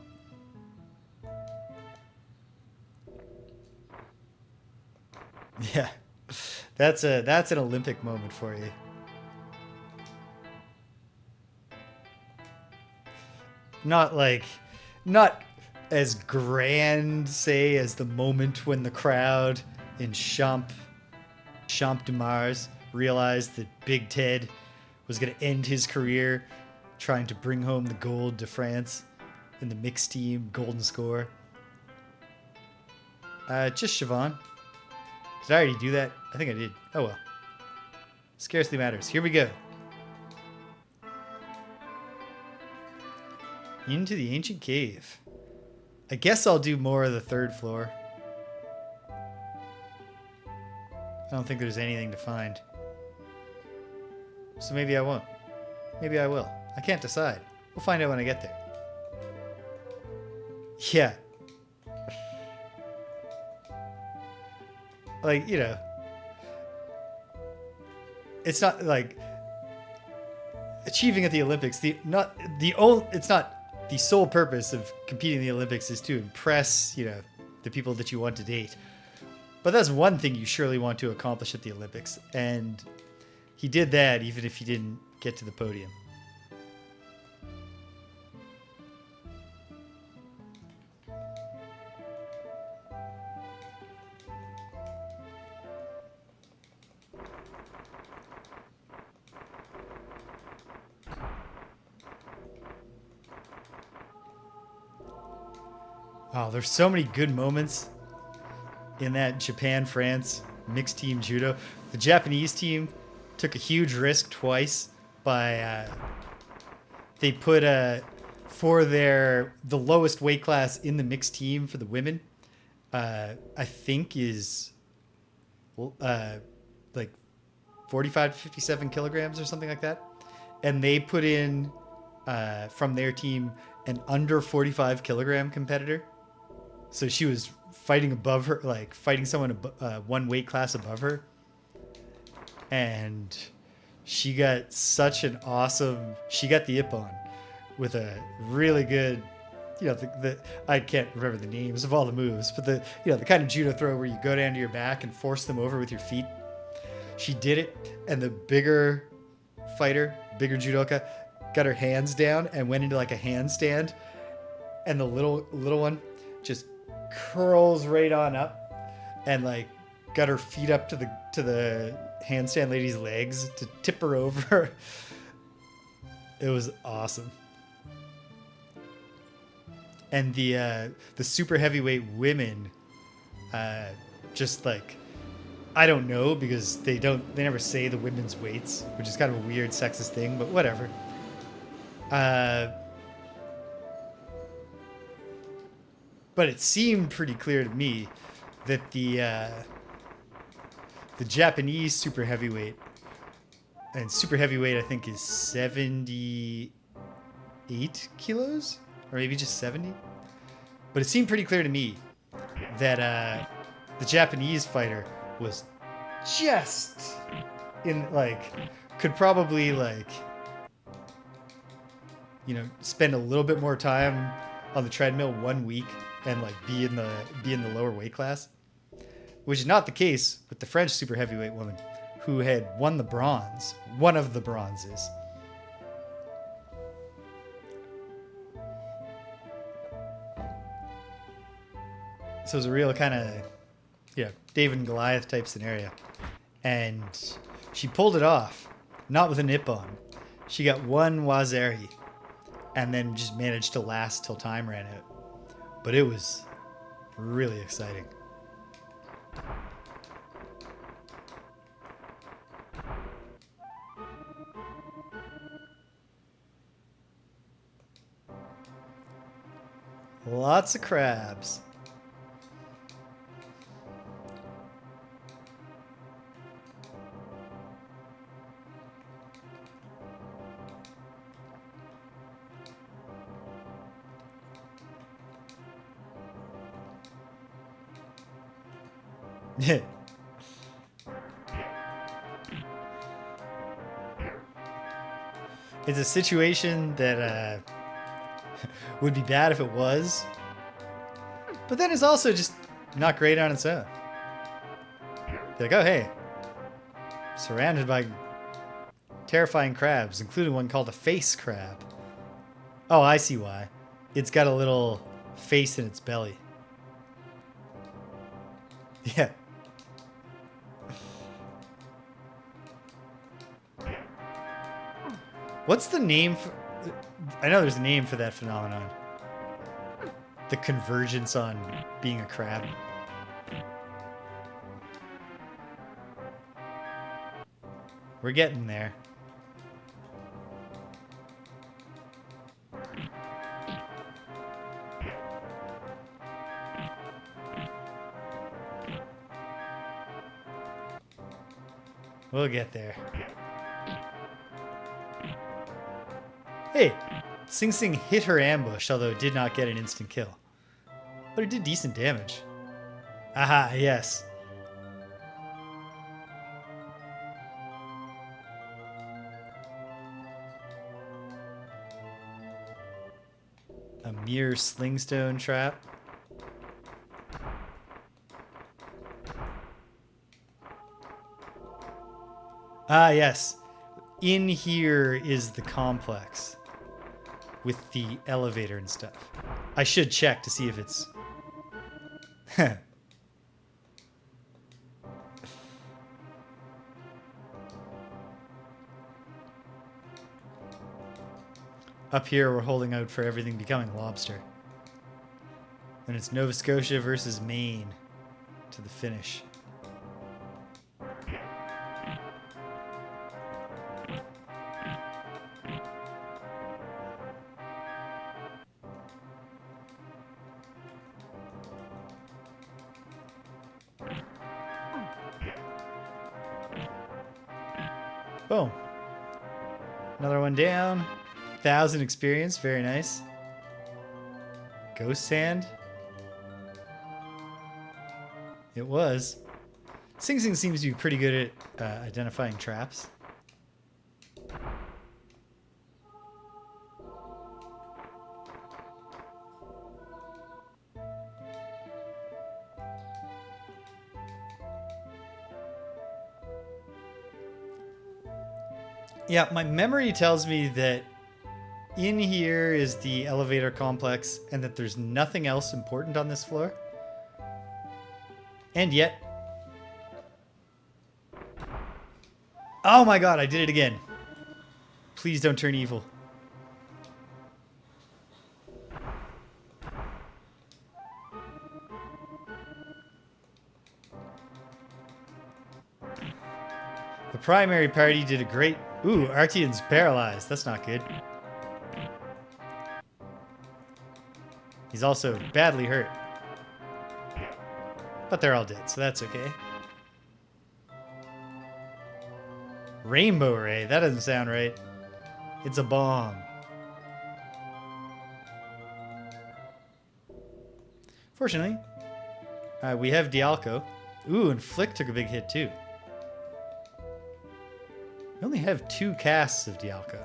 Yeah, that's an Olympic moment for you. Not as grand, say, as the moment when the crowd in Champ de Mars realized that Big Ted was going to end his career trying to bring home the gold to France in the mixed team golden score. Just Siobhan. Did I already do that? I think I did. Oh well. Scarcely matters. Here we go. Into the ancient cave. I guess I'll do more of the third floor. I don't think there's anything to find. So maybe I won't. Maybe I will. I can't decide. We'll find out when I get there. Yeah. Like, you know, it's not like achieving at the Olympics. It's not the sole purpose of competing in the Olympics is to impress, you know, the people that you want to date. But that's one thing you surely want to accomplish at the Olympics. And he did that even if he didn't get to the podium. Oh, there's so many good moments in that Japan-France mixed team judo. The Japanese team took a huge risk twice by they put for the lowest weight class in the mixed team for the women. I think is like 45 to 57 kilograms or something like that, and they put in from their team an under 45 kilogram competitor. So she was fighting above her, like fighting someone one weight class above her. And she got she got the Ippon with a really good, you know, I can't remember the names of all the moves, but the kind of judo throw where you go down to your back and force them over with your feet. She did it, and the bigger judoka, got her hands down and went into like a handstand, and the little one just curls right on up and like got her feet up to the handstand lady's legs to tip her over. It was awesome. And the super heavyweight women, just like, I don't know, because they never say the women's weights, which is kind of a weird sexist thing, but whatever. But it seemed pretty clear to me that the Japanese super heavyweight, and super heavyweight I think is 78 kilos, or maybe just 70. But it seemed pretty clear to me that the Japanese fighter was just in like, could probably like, you know, spend a little bit more time on the treadmill 1 week and like be in the lower weight class, which is not the case with the French super heavyweight woman, who had won the bronze, one of the bronzes. So it was a real kind of, David and Goliath type scenario. And she pulled it off, not with a nip on. She got one Wazeri and then just managed to last till time ran out. But it was really exciting. Lots of crabs. It's a situation that would be bad if it was, but then it's also just not great on its own. You're like, oh hey, surrounded by terrifying crabs, including one called a face crab. Oh, I see why. It's got a little face in its belly. Yeah. What's the name for... I know there's a name for that phenomenon. The convergence on being a crab. We're getting there. We'll get there. Hey, Sing Sing hit her ambush, although it did not get an instant kill. But it did decent damage. Aha, yes. A mere slingstone trap. Ah, yes. In here is the complex with the elevator and stuff. I should check to see if it's... Up here, we're holding out for everything becoming lobster. And it's Nova Scotia versus Maine to the finish. Boom. Another one down. 1,000 experience. Very nice. Ghost Sand. It was. Sing Sing seems to be pretty good at identifying traps. Yeah, my memory tells me that in here is the elevator complex and that there's nothing else important on this floor. And yet... Oh my god, I did it again. Please don't turn evil. The primary party did a great... Ooh, Artian's paralyzed. That's not good. He's also badly hurt. But they're all dead, so that's okay. Rainbow Ray. That doesn't sound right. It's a bomb. Fortunately, we have Dialco. Ooh, and Flick took a big hit too. We only have 2 casts of Dialco.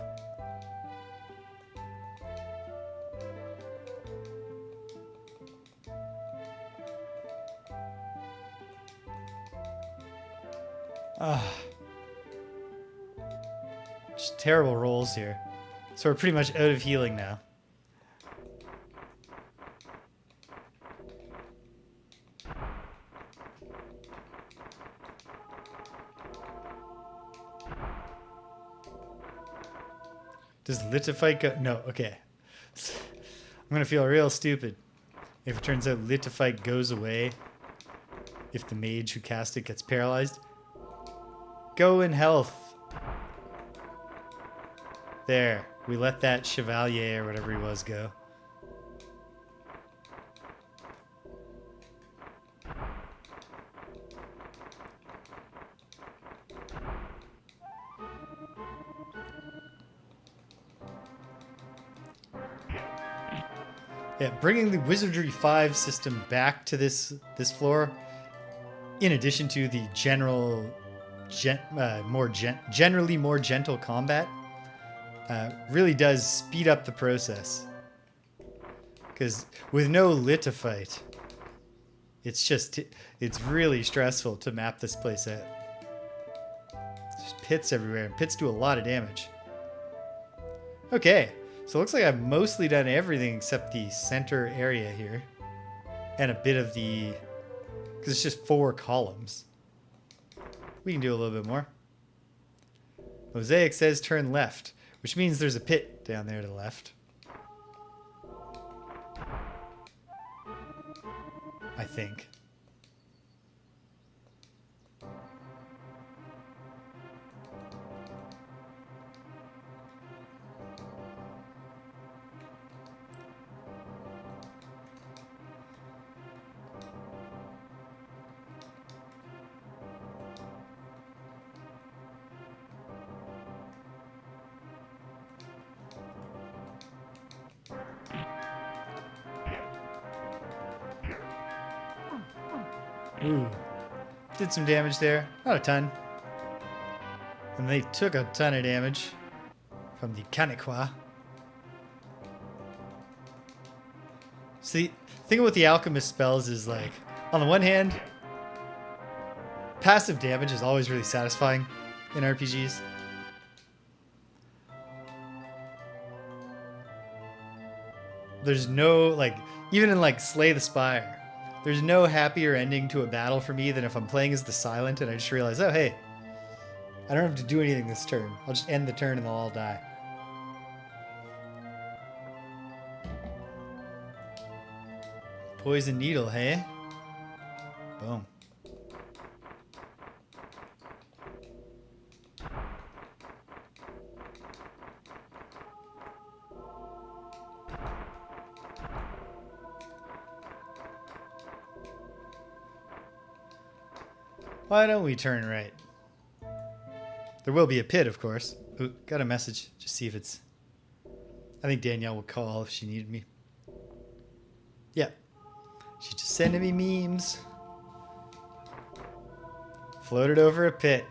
Just terrible rolls here. So we're pretty much out of healing now. Does Lithophite go? No, okay. I'm gonna feel real stupid if it turns out Lithophite goes away if the mage who cast it gets paralyzed. Go in health. There. We let that Chevalier or whatever he was go. Yeah, bringing the Wizardry I system back to this floor, in addition to the generally more gentle combat, really does speed up the process. Because with no Lithophite, it's really stressful to map this place out. There's pits everywhere, and pits do a lot of damage. Okay. So it looks like I've mostly done everything except the center area here. And a bit of the... Because it's just 4 columns. We can do a little bit more. Mosaic says turn left, which means there's a pit down there to the left. I think. Ooh. Did some damage there. Not a ton. And they took a ton of damage from the Kanequa. See, the thing with the alchemist spells is like, on the one hand, passive damage is always really satisfying in RPGs. There's no, like, even in like Slay the Spire, there's no happier ending to a battle for me than if I'm playing as the Silent and I just realize, oh hey, I don't have to do anything this turn. I'll just end the turn and they'll all die. Poison Needle, hey? Boom. Why don't we turn right? There will be a pit, of course. Ooh, got a message. Just see if it's... I think Danielle will call if she needed me. Yeah. She's just sending me memes. Floated over a pit.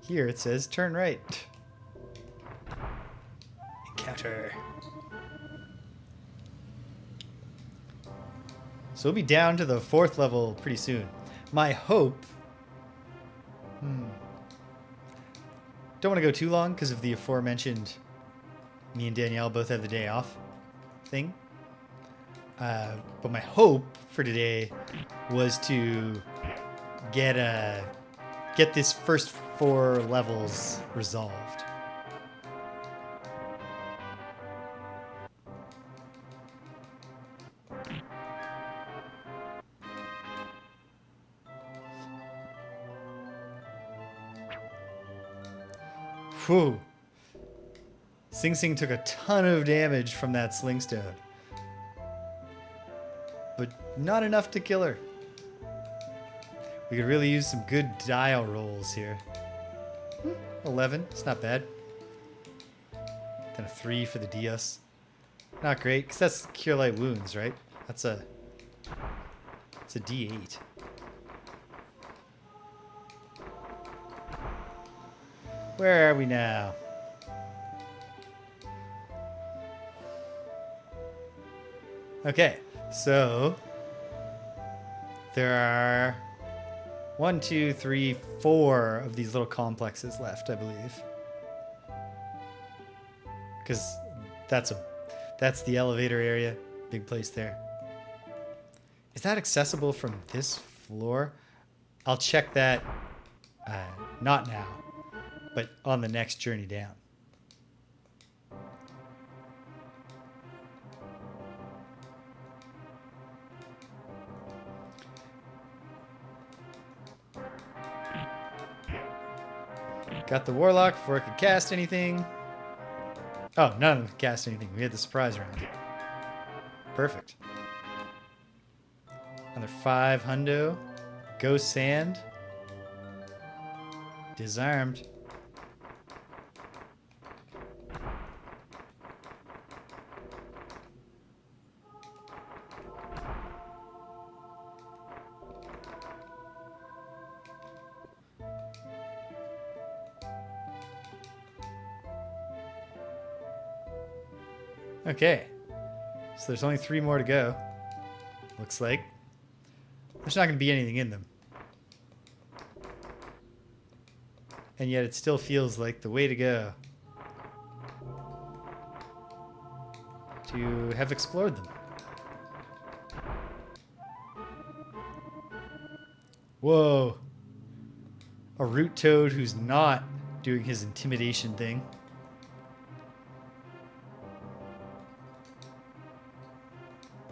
Here it says turn right. Encounter. So we'll be down to the 4th level pretty soon. My hope... Don't want to go too long because of the aforementioned me and Danielle both have the day off thing. But my hope for today was to get this first 4 levels resolved. Whew. Sing Sing took a ton of damage from that Slingstone. But not enough to kill her. We could really use some good dial rolls here. 11, it's not bad. Then a 3 for the Dios. Not great, because that's Cure Light Wounds, right? That's a D8. Where are we now? Okay, so there are 1, 2, 3, 4 of these little complexes left, I believe. Because that's the elevator area. Big place there. Is that accessible from this floor? I'll check that, not now, but on the next journey down. Got the warlock before I could cast anything. Oh, none of them could cast anything. We had the surprise round. Perfect. Another 5 hundo. Ghost sand. Disarmed. Okay, so there's only 3 more to go. Looks like. There's not going to be anything in them. And yet it still feels like the way to go to have explored them. Whoa. A root toad who's not doing his intimidation thing.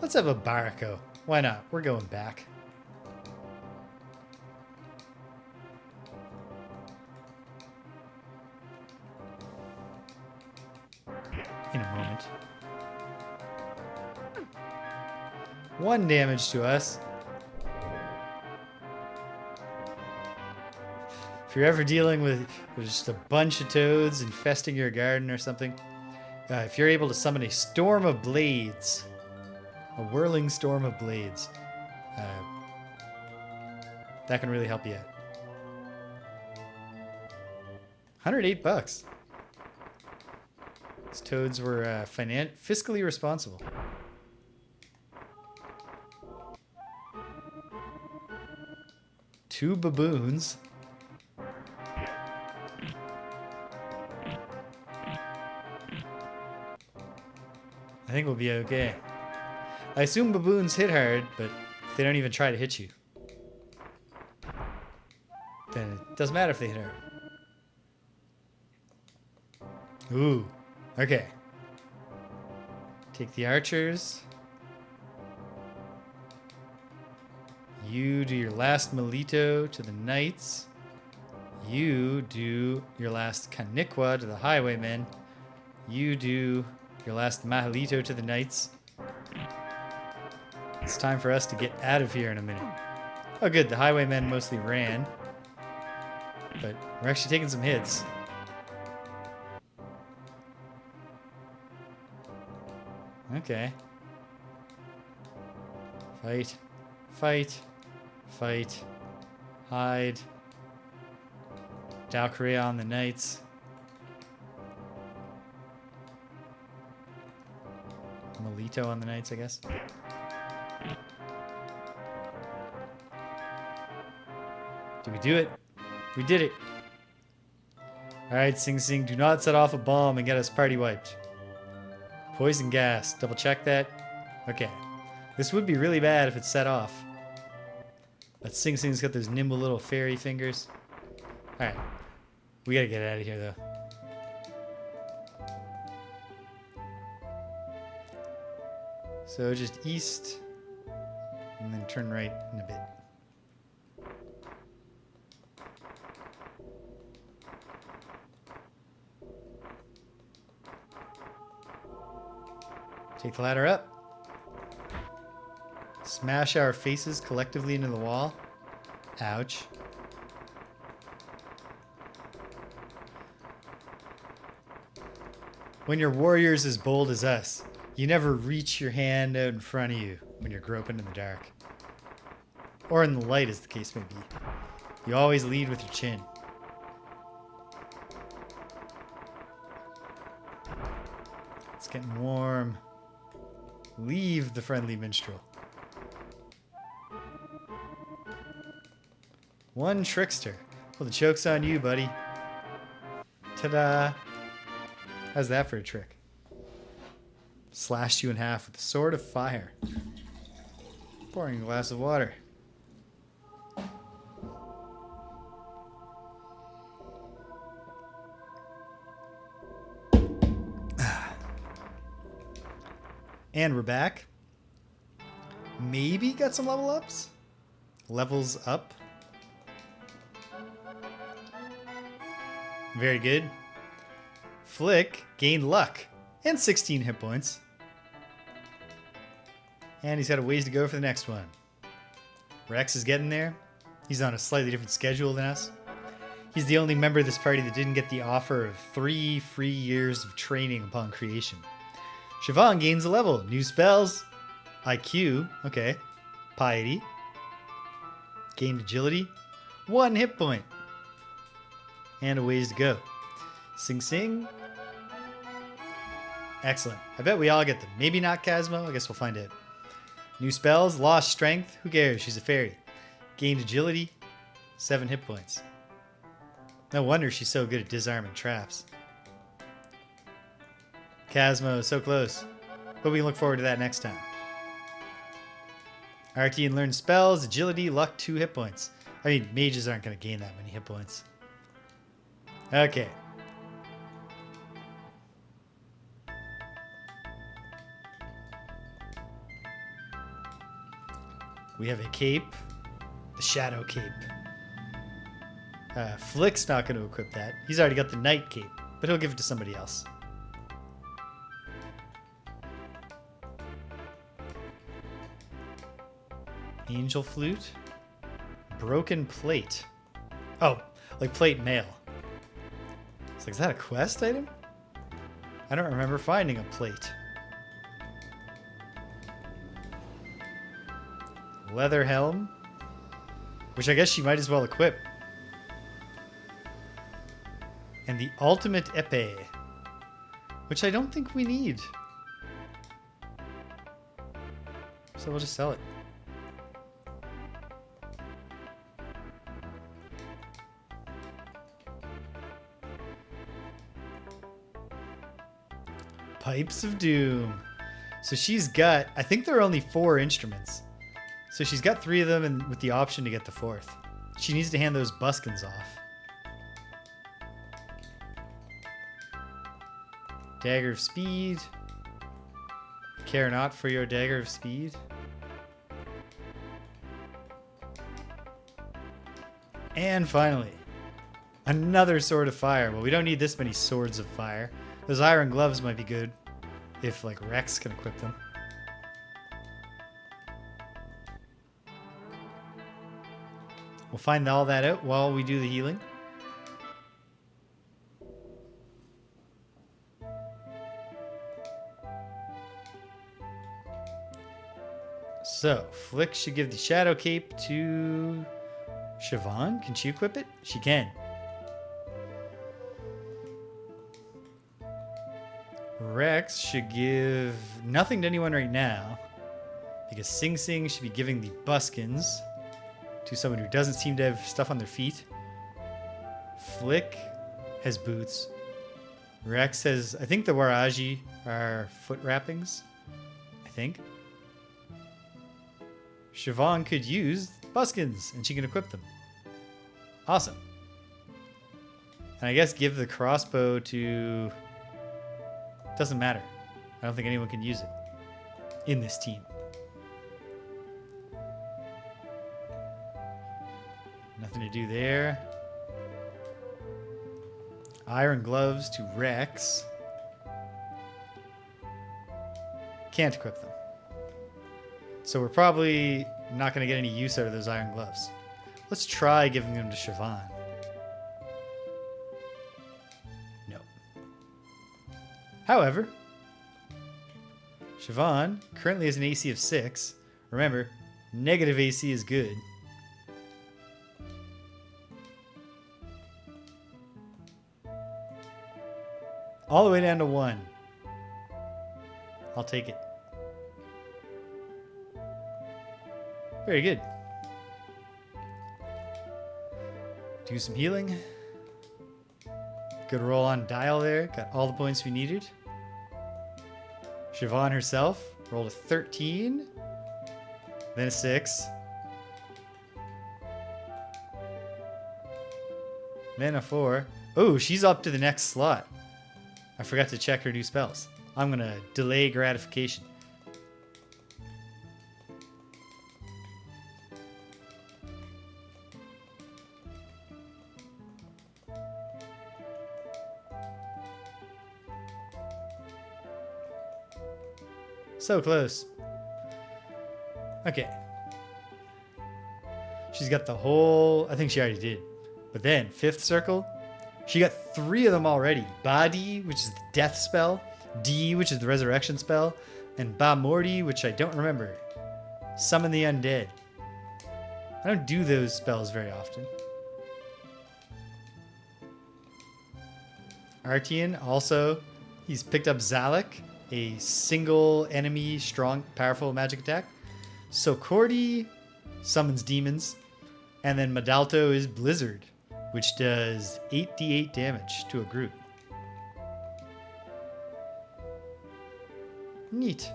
Let's have a Barako. Why not? We're going back. In a moment. 1 damage to us. If you're ever dealing with just a bunch of toads infesting your garden or something, if you're able to summon a storm of blades, a whirling storm of blades, that can really help you out. $108. These toads were fiscally responsible. Two baboons. I think we'll be okay. I assume baboons hit hard, but if they don't even try to hit you, then it doesn't matter if they hit hard. Ooh, okay. Take the archers. You do your last Melito to the knights. You do your last Kaniqua to the highwaymen. You do your last Mahalito to the knights. It's time for us to get out of here in a minute. Oh good, the highwaymen mostly ran. But we're actually taking some hits. Okay. Fight. Fight. Fight. Hide. Valkyria on the knights. Melito on the knights, I guess. Did we do it? We did it. Alright, Sing Sing, do not set off a bomb and get us party wiped. Poison gas. Double check that. Okay. This would be really bad if it set off. But Sing Sing's got those nimble little fairy fingers. Alright. We gotta get out of here, though. So just east, and then turn right in a bit. Take the ladder up. Smash our faces collectively into the wall. Ouch. When your warrior's as bold as us, you never reach your hand out in front of you when you're groping in the dark. Or in the light, as the case may be. You always lead with your chin. It's getting warm. Leave the friendly minstrel. One trickster. Well, the joke's on you, buddy. Ta-da. How's that for a trick? Slashed you in half with the sword of fire. Pouring a glass of water. And we're back. Maybe got some level ups? Levels up. Very good. Flick gained luck and 16 hit points. And he's got a ways to go for the next one. Rex is getting there. He's on a slightly different schedule than us. He's the only member of this party that didn't get the offer of 3 free years of training upon creation. Siobhan gains a level. New spells. IQ. Okay. Piety. Gained agility. 1 hit point. And a ways to go. Sing Sing. Excellent. I bet we all get them. Maybe not Casmo. I guess we'll find out. New spells. Lost strength. Who cares? She's a fairy. Gained agility. 7 hit points. No wonder she's so good at disarming traps. Casmo, so close. But we can look forward to that next time. Arcane learns spells, agility, luck, 2 hit points. I mean, mages aren't going to gain that many hit points. Okay. We have a cape. The Shadow Cape. Flick's not going to equip that. He's already got the Night Cape, but he'll give it to somebody else. Angel Flute. Broken Plate. Oh, like plate mail. It's like, is that a quest item? I don't remember finding a plate. Leather Helm. Which I guess she might as well equip. And the Ultimate Epée. Which I don't think we need. So we'll just sell it. Pipes of Doom. So she's got, I think there are only 4 instruments. So she's got 3 of them and with the option to get the 4th. She needs to hand those buskins off. Dagger of Speed. Care not for your Dagger of Speed. And finally, another Sword of Fire. Well, we don't need this many Swords of Fire. Those iron gloves might be good if, like, Rex can equip them. We'll find all that out while we do the healing. So, Flick should give the Shadow Cape to Siobhan. Can she equip it? She can. Rex should give nothing to anyone right now, because Sing Sing should be giving the buskins to someone who doesn't seem to have stuff on their feet. Flick has boots. Rex has, I think the Waraji are foot wrappings. I think. Siobhan could use buskins and she can equip them. Awesome. And I guess give the crossbow to... Doesn't matter. I don't think anyone can use it in this team. Nothing to do there. Iron gloves to Rex. Can't equip them. So we're probably not going to get any use out of those iron gloves. Let's try giving them to Siobhan. No. However, Siobhan currently has an AC of 6. Remember, negative AC is good. All the way down to 1. I'll take it. Very good. Do some healing. Good roll on dial there. Got all the points we needed. Siobhan herself rolled a 13. Then a 6. Then a 4. Oh, she's up to the next slot. I forgot to check her new spells. I'm going to delay gratification. So close. Okay. She's got the whole... I think she already did. But then, 5th circle, she got 3 of them already. Badi, which is the death spell. D, which is the resurrection spell. And Ba Mordi, which I don't remember. Summon the undead. I don't do those spells very often. Artian, also, he's picked up Zalek, a single enemy, strong, powerful magic attack. Sokordi summons demons. And then Madalto is Blizzard, which does 8d8 damage to a group. Neat.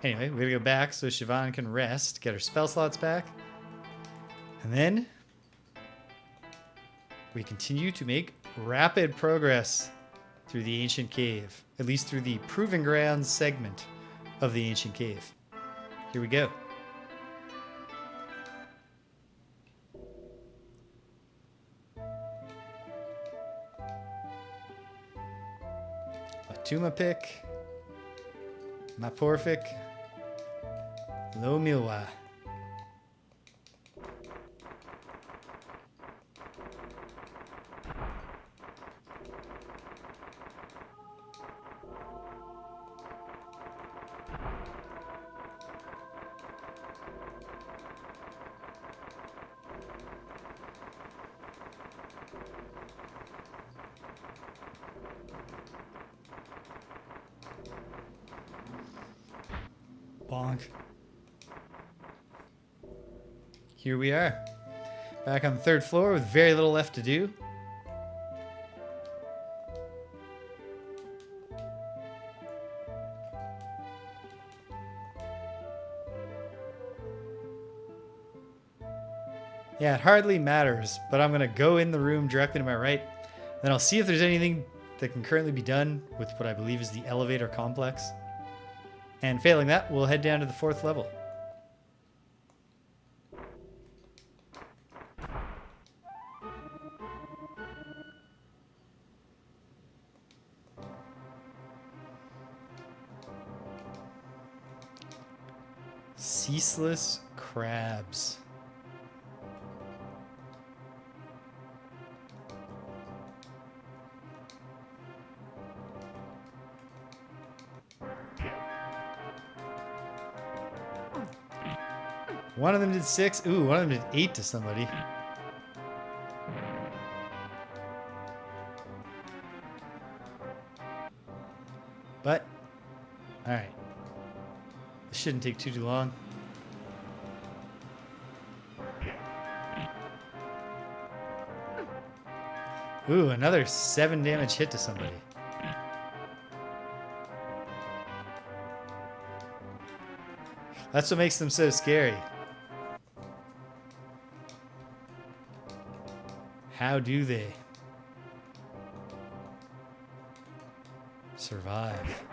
Anyway, we gotta go back so Siobhan can rest, get her spell slots back. And then we continue to make rapid progress through the ancient cave, at least through the Proving Grounds segment of the ancient cave. Here we go. Tuma pick, Maporfic, Lomilwa. Bonk. Here we are. Back on the 3rd floor with very little left to do. Yeah, it hardly matters, but I'm going to go in the room directly to my right. Then I'll see if there's anything that can currently be done with what I believe is the elevator complex. And failing that, we'll head down to the 4th level. Ceaseless crabs. One of them did 6. Ooh, one of them did 8 to somebody. But, alright. This shouldn't take too long. Ooh, another 7 damage hit to somebody. That's what makes them so scary. How do they survive?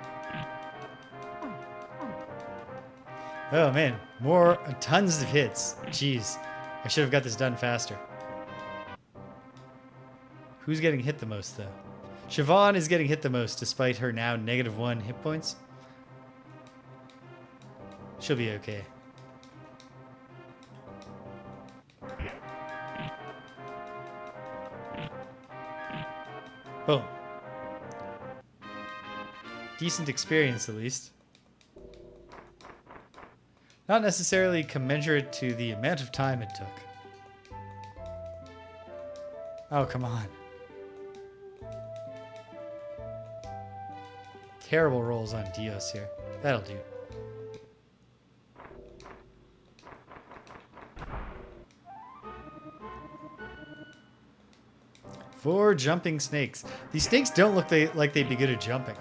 Oh man, tons of hits. Jeez, I should have got this done faster. Who's getting hit the most though? Siobhan is getting hit the most despite her now -1 hit points. She'll be okay. Boom. Decent experience, at least. Not necessarily commensurate to the amount of time it took. Oh, come on. Terrible rolls on Dios here. That'll do. 4 jumping snakes. These snakes don't look like they'd be good at jumping.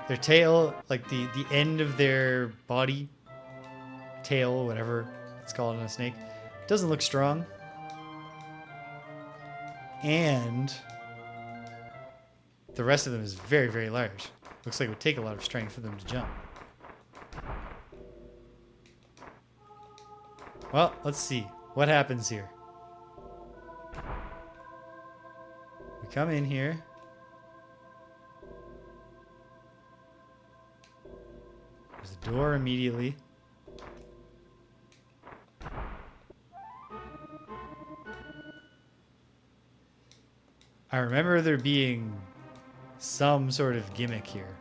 Their tail, like the end of their body, tail, whatever it's called in a snake, doesn't look strong. And the rest of them is very, very large. Looks like it would take a lot of strength for them to jump. Well, let's see. What happens here? We come in here. There's a door immediately. I remember there being some sort of gimmick here.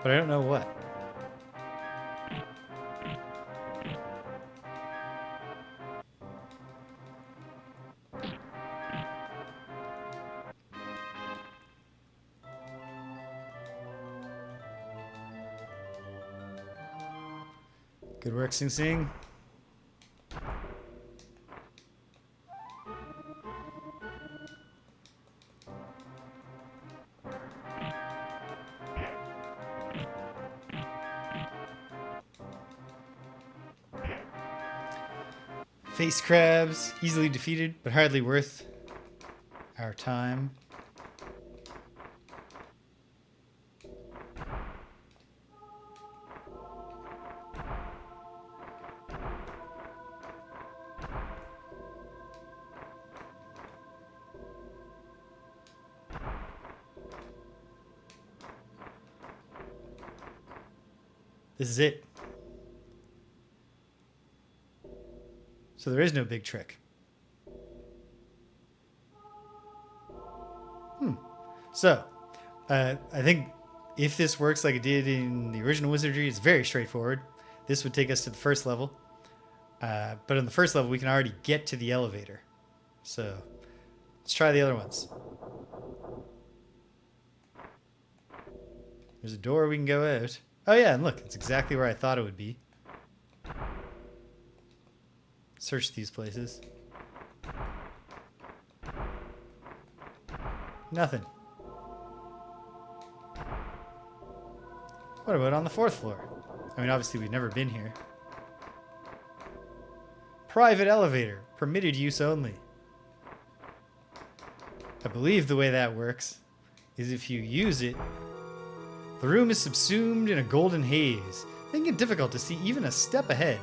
But I don't know what. Good work, Sing Sing. Face crabs, easily defeated, but hardly worth our time. This is it. So there is no big trick. So, I think if this works like it did in the original Wizardry, it's very straightforward. This would take us to the first level. But on the first level, we can already get to the elevator. So, let's try the other ones. There's a door we can go out. Oh yeah, and look, it's exactly where I thought it would be. Search these places. Nothing. What about on the 4th floor? I mean, obviously we've never been here. Private elevator. Permitted use only. I believe the way that works is if you use it, the room is subsumed in a golden haze, making it difficult to see even a step ahead.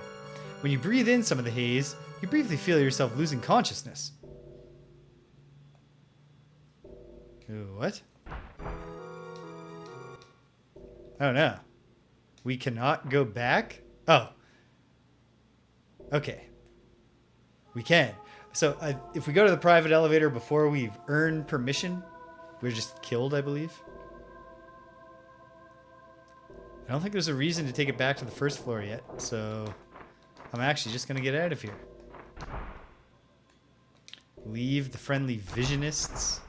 When you breathe in some of the haze, you briefly feel yourself losing consciousness. Ooh, what? Oh no. We cannot go back? Oh. Okay. We can. So if we go to the private elevator before we've earned permission, we're just killed, I believe. I don't think there's a reason to take it back to the first floor yet, so I'm actually just going to get out of here. Leave the friendly visionists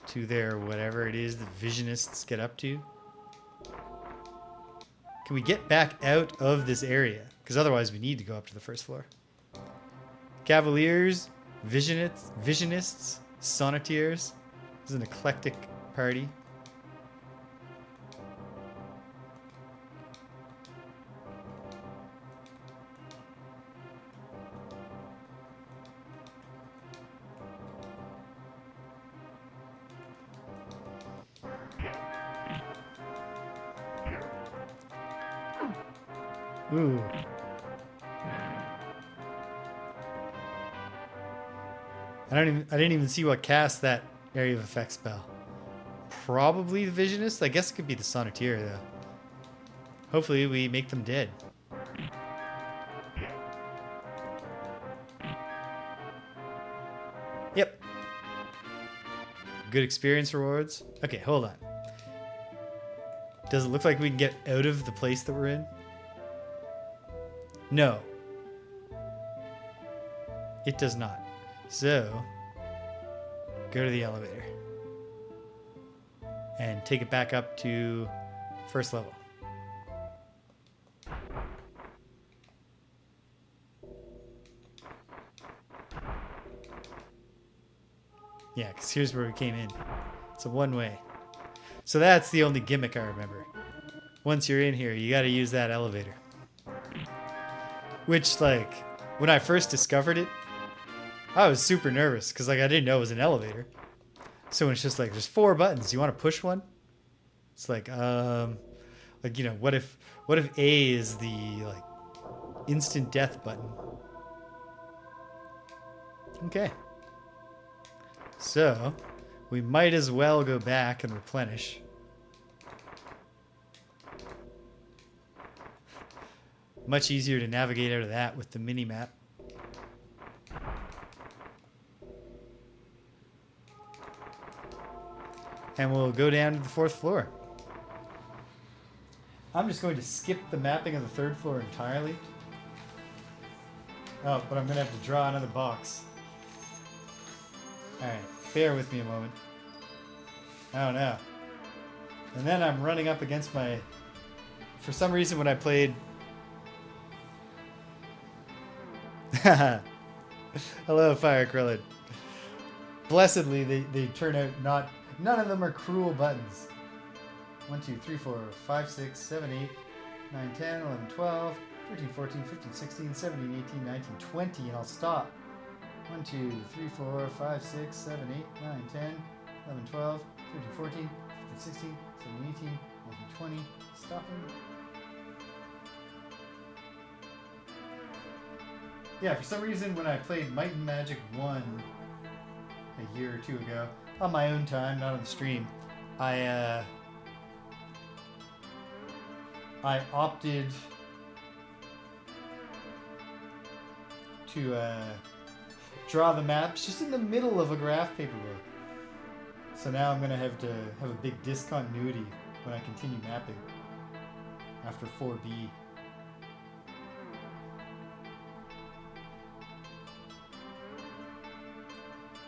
to their whatever it is the visionists get up to. Can we get back out of this area? Because otherwise we need to go up to the first floor. Cavaliers, visionists, sonneteers. This is an eclectic party. Ooh. I didn't even see what cast that area of effect spell. Probably the Visionist? I guess it could be the Sonneteer though. Hopefully we make them dead. Yep. Good experience rewards. Okay, hold on. Does it look like we can get out of the place that we're in? No. It does not. So, go to the elevator. And take it back up to first level. Yeah, because here's where we came in. It's a one-way. So that's the only gimmick I remember. Once you're in here, you got to use that elevator. Which, like, when I first discovered it, I was super nervous because, like, I didn't know it was an elevator. So when it's just like, there's 4 buttons. You want to push one? It's like, you know, what if A is the, like, instant death button? Okay. So, we might as well go back and replenish. Much easier to navigate out of that with the mini-map. And we'll go down to the 4th floor. I'm just going to skip the mapping of the 3rd floor entirely. Oh, but I'm going to have to draw another box. Alright, bear with me a moment. Oh no. And then I'm running up against my... For some reason when I played... Hello, Fire Krillin. Blessedly, they turn out not... None of them are cruel buttons. 1, 2, 3, 4, 5, 6, 7, 8, 9, 10, 11, 12, 13, 14, 15, 16, 17, 18, 19, 20, and I'll stop. 1, 2, 3, 4, 5, 6, 7, 8, 9, 10, 11, 12, 13, 14, 15, 16, 17, 18, 19, 20. Stopping. Yeah, for some reason when I played Might and Magic 1 a year or 2 ago, on my own time, not on the stream, I opted to draw the maps just in the middle of a graph paper book. So now I'm going to have a big discontinuity when I continue mapping after 4B.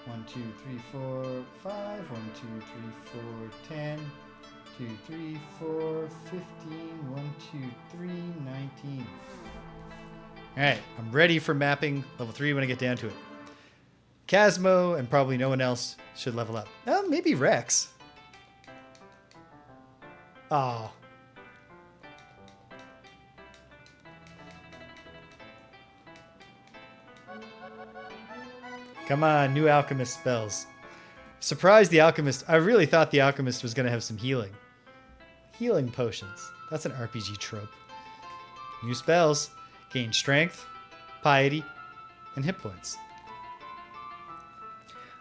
One, 2, 3, 4, 5. 1, 2, 3, 4, 10. 2, 3, 4, 15. 1, 2, 3, 19. Alright, I'm ready for mapping level 3 when I get down to it. Casmo and probably no one else should level up. Oh, maybe Rex. Oh. Come on, new alchemist spells. Surprised the alchemist. I really thought the alchemist was going to have some healing. Healing potions. That's an RPG trope. New spells. Gain strength, piety, and hit points.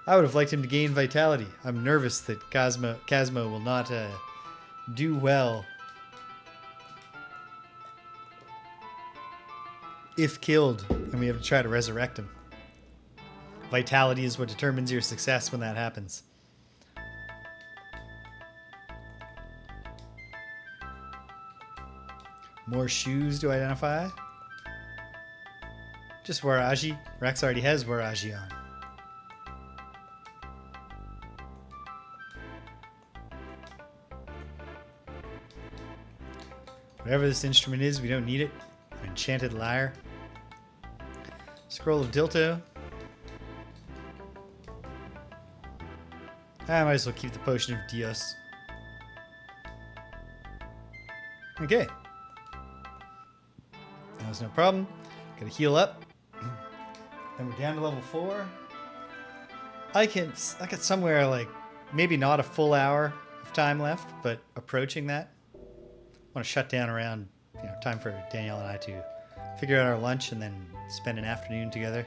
I would have liked him to gain vitality. I'm nervous that Casmo will not do well if killed and we have to try to resurrect him. Vitality is what determines your success when that happens. More shoes to identify. Just Waraji. Rex already has Waraji on. Whatever this instrument is, we don't need it. An enchanted lyre. Scroll of Dilto. I might as well keep the potion of Dios. Okay. That was no problem. Gotta heal up. Then we're down to level 4. I got somewhere like maybe not a full hour of time left, but approaching that. I want to shut down around, time for Danielle and I to figure out our lunch and then spend an afternoon together.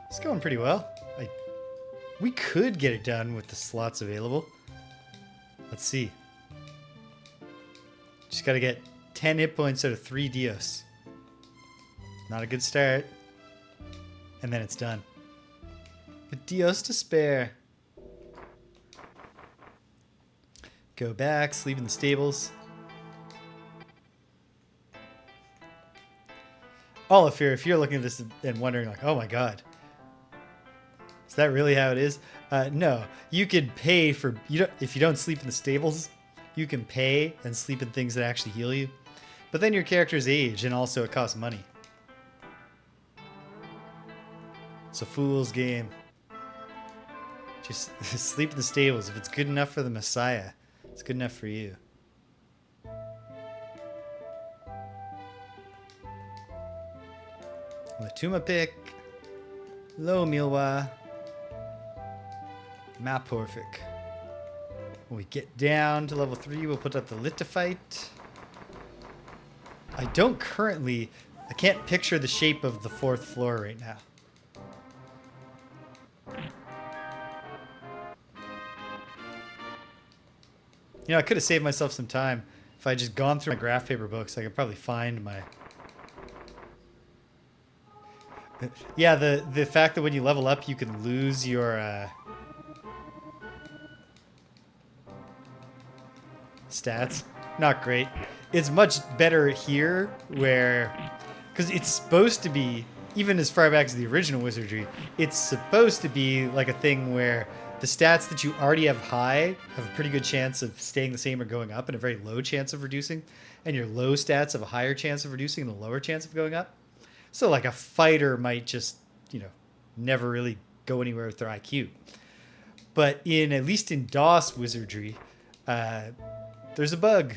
It's going pretty well. We could get it done with the slots available. Let's see. Just got to get 10 hit points out of 3 Dios. Not a good start. And then it's done. But Dios to spare. Go back, sleep in the stables. Oliver, if you're looking at this and wondering, like, oh my god, is that really how it is? No, you could pay for if you don't sleep in the stables, you can pay and sleep in things that actually heal you. But then your characters age, and also it costs money. It's a fool's game. Just sleep in the stables. If it's good enough for the Messiah, it's good enough for you. Latuma pick. Lo Milwa. Maporfic. When we get down to level 3, we'll put up the Lithophite. I can't picture the shape of the 4th floor right now. You know, I could have saved myself some time. If I just gone through my graph paper books, I could probably find my... Yeah, the fact that when you level up, you can lose your stats. Not great. It's much better here where... Because it's supposed to be, even as far back as the original Wizardry, it's supposed to be like a thing where the stats that you already have high have a pretty good chance of staying the same or going up and a very low chance of reducing. And your low stats have a higher chance of reducing and a lower chance of going up. So like a fighter might just, you know, never really go anywhere with their IQ. But at least in DOS Wizardry, there's a bug.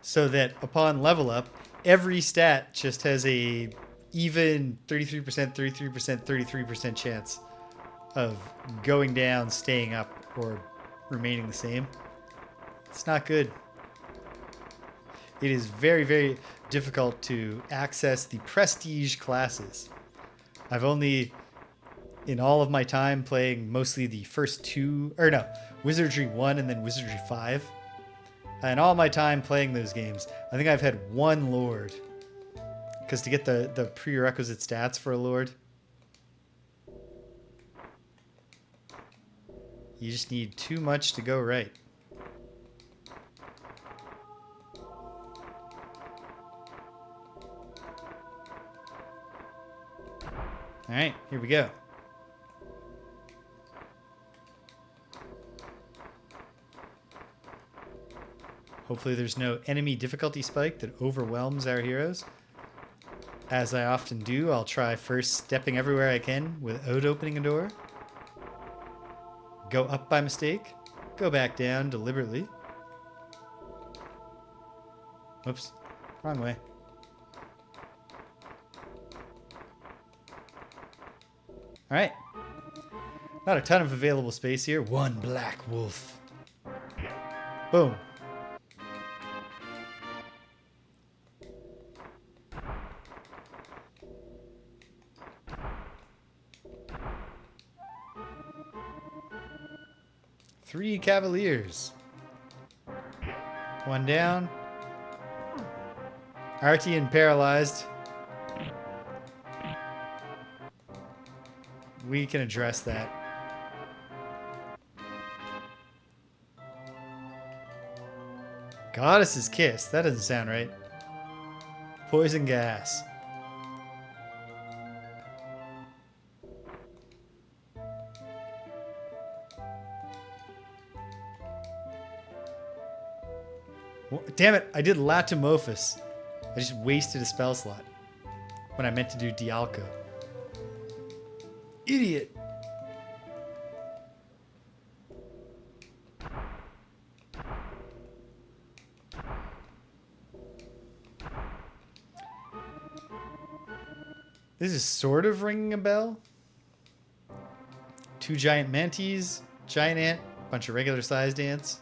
So that upon level up, every stat just has a even 33%, 33%, 33% chance of going down, staying up, or remaining the same. It's not good. It is very, very difficult to access the prestige classes. I've only, in all of my time playing mostly the first two, or no, Wizardry I and then Wizardry 5. In all my time playing those games, I think I've had one Lord. Because to get the prerequisite stats for a Lord, you just need too much to go right. Alright, here we go. Hopefully there's no enemy difficulty spike that overwhelms our heroes. As I often do, I'll try first stepping everywhere I can without opening a door. Go up by mistake. Go back down deliberately. Oops, wrong way. Alright. Not a ton of available space here. One black wolf. Boom. Three cavaliers. One down. Artian paralyzed. We can address that. Goddess's Kiss. That doesn't sound right. Poison gas. Damn it, I did Latomophis. I just wasted a spell slot when I meant to do Dialco. Idiot! This is sort of ringing a bell. Two giant manties, giant ant, bunch of regular sized ants.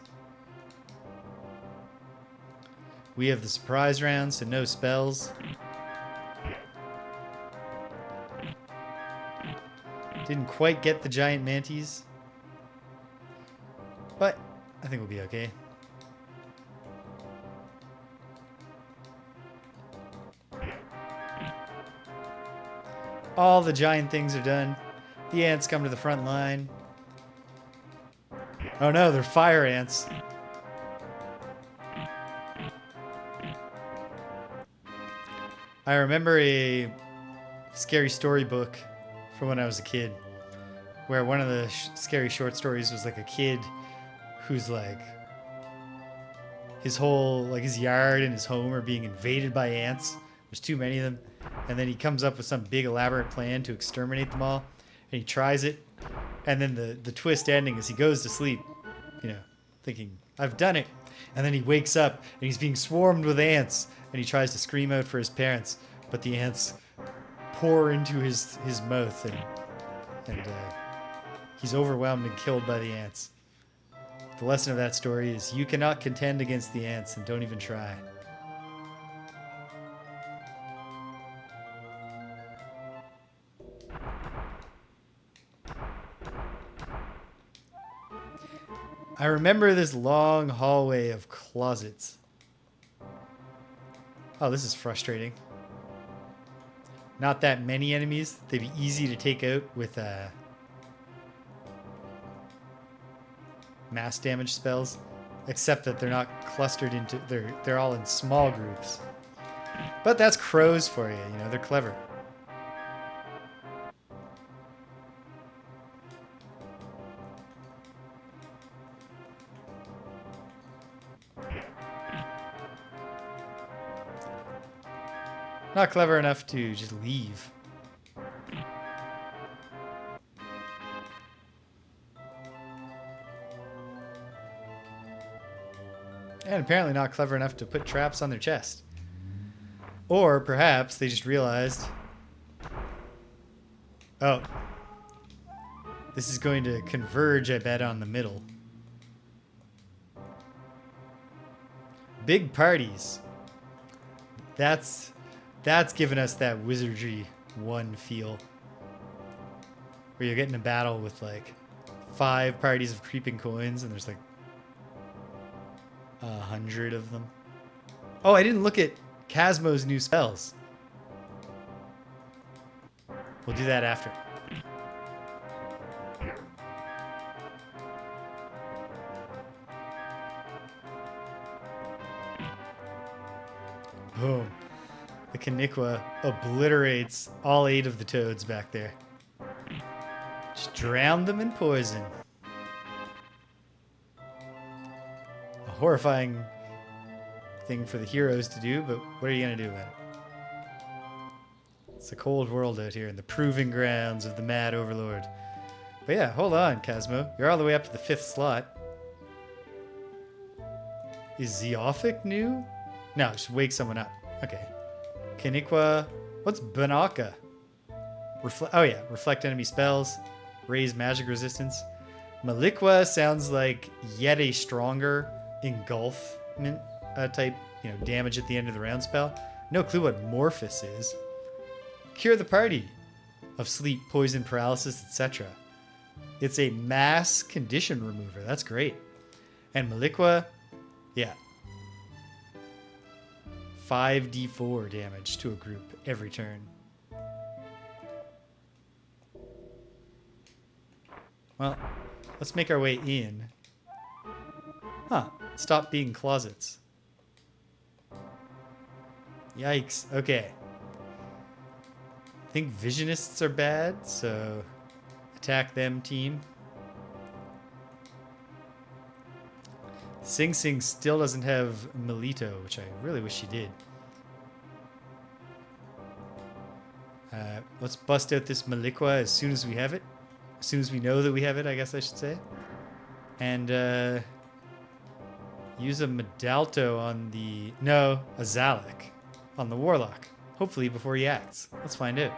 We have the surprise round, so no spells. Didn't quite get the giant manties. But I think we'll be okay. All the giant things are done. The ants come to the front line. Oh no, they're fire ants. I remember a scary storybook from when I was a kid, where one of the scary short stories was like a kid who's like his whole like his yard and his home are being invaded by ants. There's too many of them, and then he comes up with some big elaborate plan to exterminate them all, and he tries it, and then the twist ending is he goes to sleep, you know, thinking I've done it, and then he wakes up and he's being swarmed with ants, and he tries to scream out for his parents, but the ants pour into his mouth, and he's overwhelmed and killed by the ants. The lesson of that story is you cannot contend against the ants, and don't even try. I remember this long hallway of closets. Oh, this is frustrating. Not that many enemies. They'd be easy to take out with mass damage spells, except that they're not clustered into. They're all in small groups. But that's crows for you. You know, they're clever. Not clever enough to just leave. And apparently not clever enough to put traps on their chest. Or perhaps they just realized, oh, this is going to converge, I bet, on the middle. Big parties. That's given us that Wizardry I feel. Where you're getting a battle with like 5 parties of creeping coins and there's like 100 of them. Oh, I didn't look at Casmo's new spells. We'll do that after. Boom. The Kaniqua obliterates all 8 of the toads back there. Just drown them in poison. A horrifying thing for the heroes to do, but what are you going to do about it? It's a cold world out here in the proving grounds of the Mad Overlord. But yeah, hold on, Casmo. You're all the way up to the 5th slot. Is Zeophic new? No, just wake someone up. Okay. Kaniqua. What's Banaka? Oh yeah, reflect enemy spells. Raise magic resistance. Maliqua sounds like yet a stronger engulfment type, damage at the end of the round spell. No clue what Morphus is. Cure the party of sleep, poison, paralysis, etc. It's a mass condition remover. That's great. And Maliqua, yeah. 5d4 damage to a group every turn. Well, let's make our way in. Huh. Stop being closets. Yikes. Okay. I think Visionists are bad, so attack them, team. Sing Sing still doesn't have Melito, which I really wish she did. Let's bust out this Maliqua as soon as we have it. As soon as we know that we have it, I guess I should say. And use a Medalto on the... No, a Zalek on the Warlock. Hopefully before he acts. Let's find out.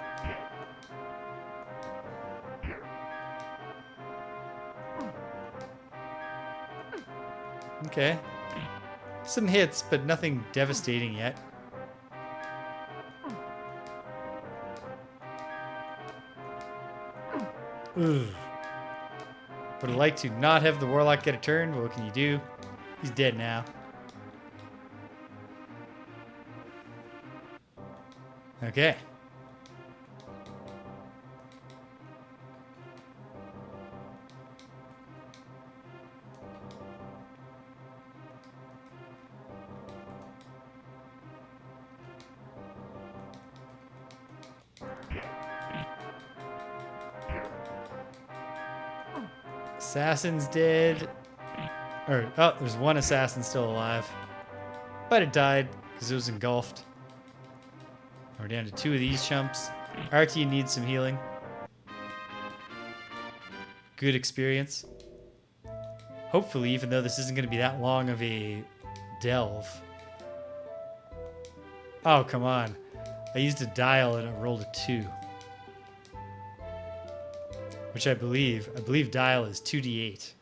Okay. Some hits, but nothing devastating yet. Ugh. Would have liked to not have the Warlock get a turn, but what can you do? He's dead now. Okay. Assassin's dead. Or, oh, there's one assassin still alive. But it died because it was engulfed. We're down to 2 of these chumps. Artie needs some healing. Good experience. Hopefully, even though this isn't going to be that long of a delve. Oh, come on. I used a dial and I rolled a 2. Which I believe dial is 2d8.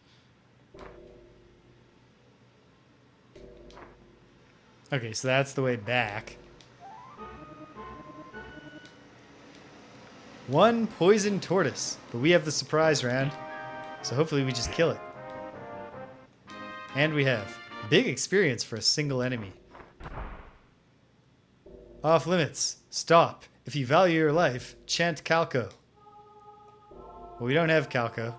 Okay, so that's the way back. 1 poison tortoise, but we have the surprise round, so hopefully we just kill it. And we have big experience for a single enemy. Off limits. Stop. If you value your life, chant Calco. Well, we don't have Calco.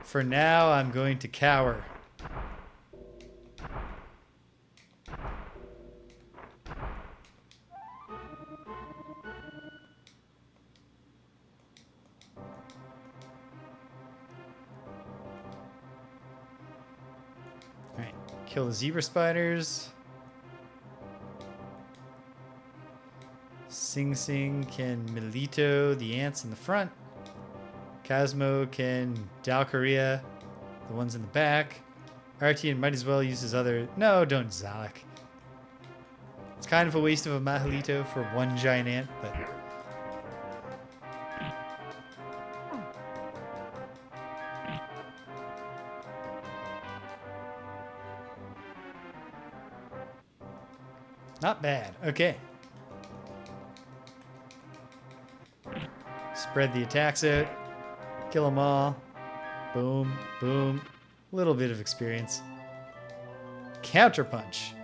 For now, I'm going to cower. Alright, kill the zebra spiders. Sing Sing can Milito the ants in the front. Cosmo can Dalcaria, the ones in the back. Artian might as well use his other... No, don't Zalak. It's kind of a waste of a Mahalito for 1 giant ant, but... Not bad. Okay. Spread the attacks out. Kill them all. Boom, boom. A little bit of experience. Counterpunch.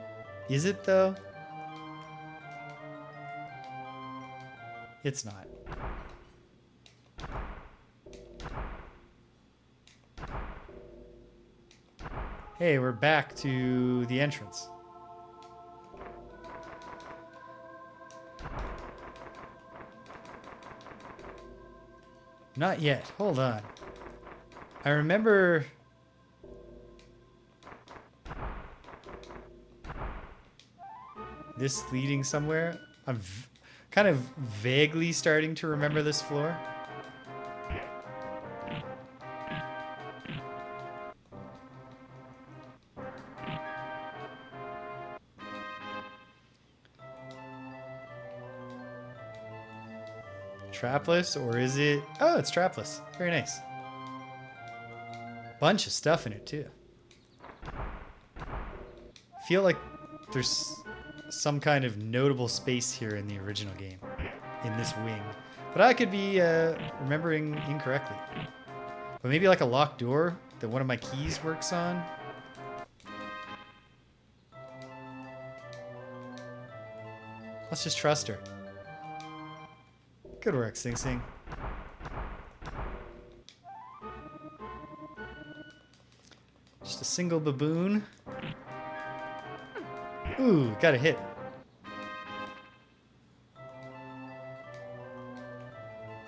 Is it though? It's not. Hey, we're back to the entrance. Not yet. Hold on. I remember... this leading somewhere. I'm kind of vaguely starting to remember this floor. Trapless, or is it... Oh, it's trapless. Very nice. Bunch of stuff in it, too. Feel like there's some kind of notable space here in the original game, in this wing. But I could be remembering incorrectly. But maybe like a locked door that one of my keys works on? Let's just trust her. Good work, Sing Sing. Just a single baboon. Ooh, got a hit.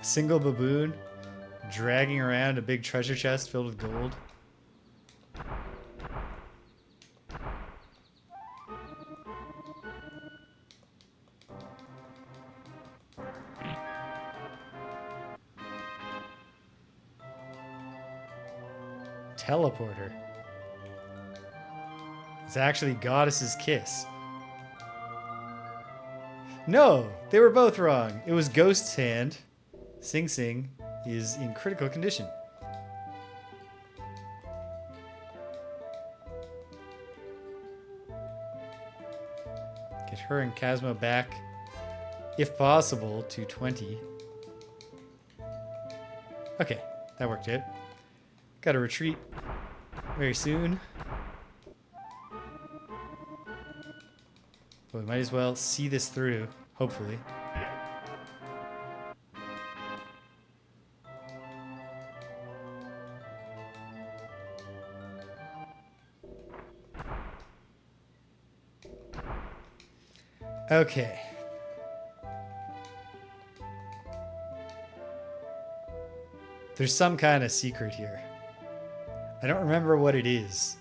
A single baboon dragging around a big treasure chest filled with gold. Teleporter. It's actually Goddess's Kiss. No, they were both wrong. It was Ghost's hand. Sing Sing is in critical condition. Get her and Cosmo back, if possible, to 20. Okay, that worked out. Gotta retreat very soon. But we might as well see this through, hopefully. Okay. There's some kind of secret here. I don't remember what it is.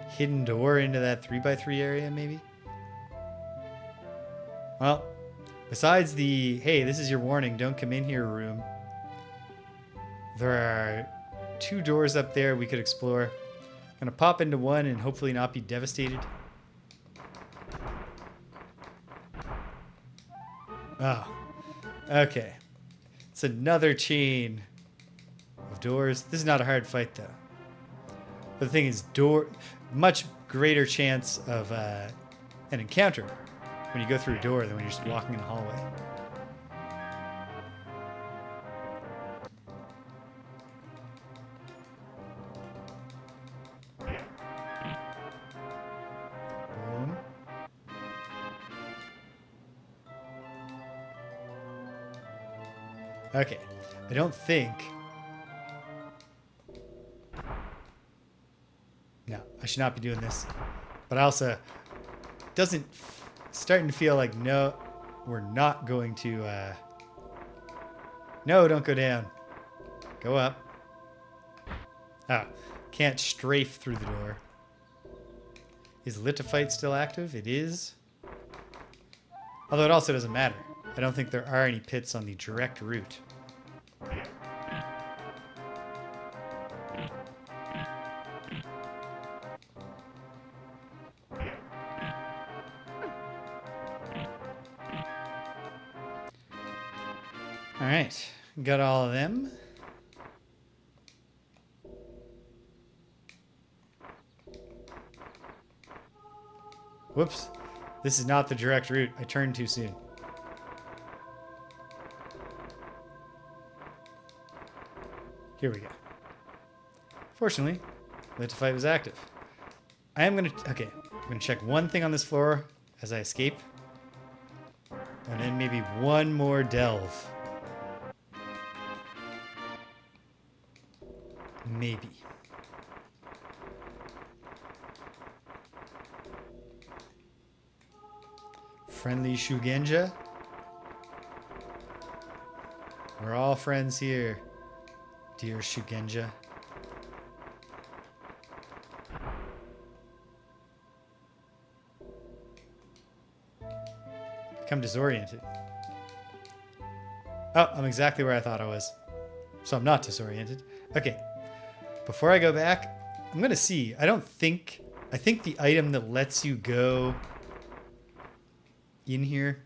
Hidden door into that 3x3 area, maybe? Well, besides the, hey, this is your warning, don't come in here room, there are 2 doors up there we could explore. I'm gonna pop into one and hopefully not be devastated. Oh, okay. It's another chain of doors. This is not a hard fight though. But the thing is, much greater chance of an encounter when you go through a door than when you're just walking in the hallway. Boom. Okay, I don't think... No, I should not be doing this. But I also... Doesn't... Starting to feel like, no, we're not going to... No, don't go down. Go up. Ah, can't strafe through the door. Is Litophyte still active? It is. Although it also doesn't matter. I don't think there are any pits on the direct route. Alright, got all of them. Whoops, this is not the direct route. I turned too soon. Here we go. Fortunately, Litophyte was active. I am gonna, okay, I'm gonna check one thing on this floor as I escape. And then maybe one more delve. Maybe. Friendly Shugenja. We're all friends here, dear Shugenja. Become disoriented. Oh, I'm exactly where I thought I was. So I'm not disoriented. Okay. Before I go back, I'm going to see. I think the item that lets you go in here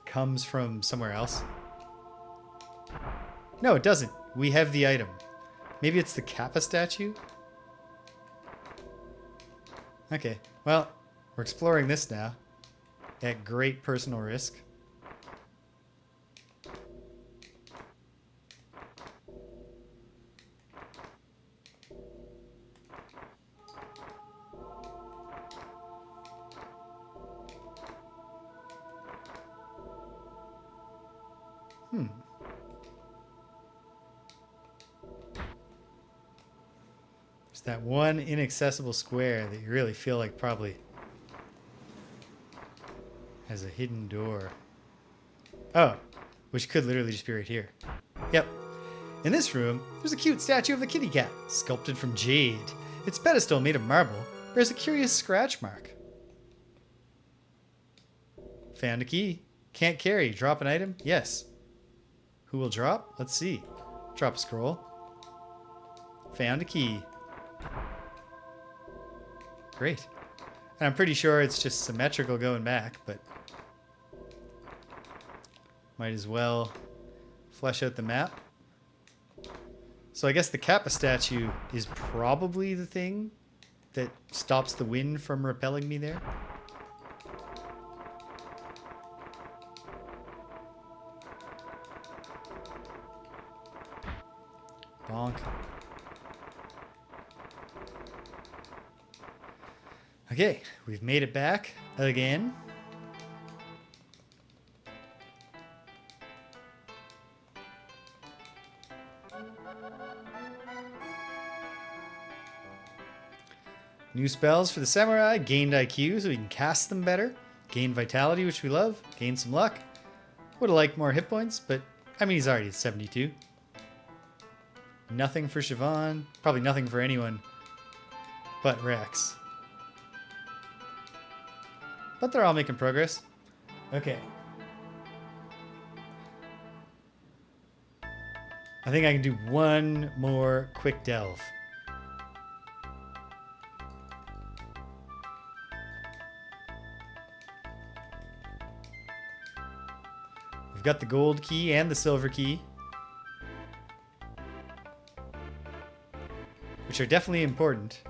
comes from somewhere else. No, it doesn't. We have the item. Maybe it's the Kappa statue? Okay, well, we're exploring this now at great personal risk. There's that one inaccessible square that you really feel like probably has a hidden door. Oh, which could literally just be right here. Yep. In this room, there's a cute statue of a kitty cat, sculpted from jade. Its pedestal, made of marble, bears a curious scratch mark. Found a key. Can't carry. Drop an item? Yes. Who will drop? Let's see. Drop a scroll. Found a key. Great. And I'm pretty sure it's just symmetrical going back, but might as well flesh out the map. So I guess the Kappa statue is probably the thing that stops the wind from repelling me there. Bonk. Okay, we've made it back again. New spells for the samurai. Gained IQ so we can cast them better. Gained vitality, which we love. Gained some luck. Would have liked more hit points, but I mean, he's already at 72. Nothing for Siobhan. Probably nothing for anyone but Rex. But they're all making progress. Okay. I think I can do one more quick delve. We've got the gold key and the silver key, which are definitely important.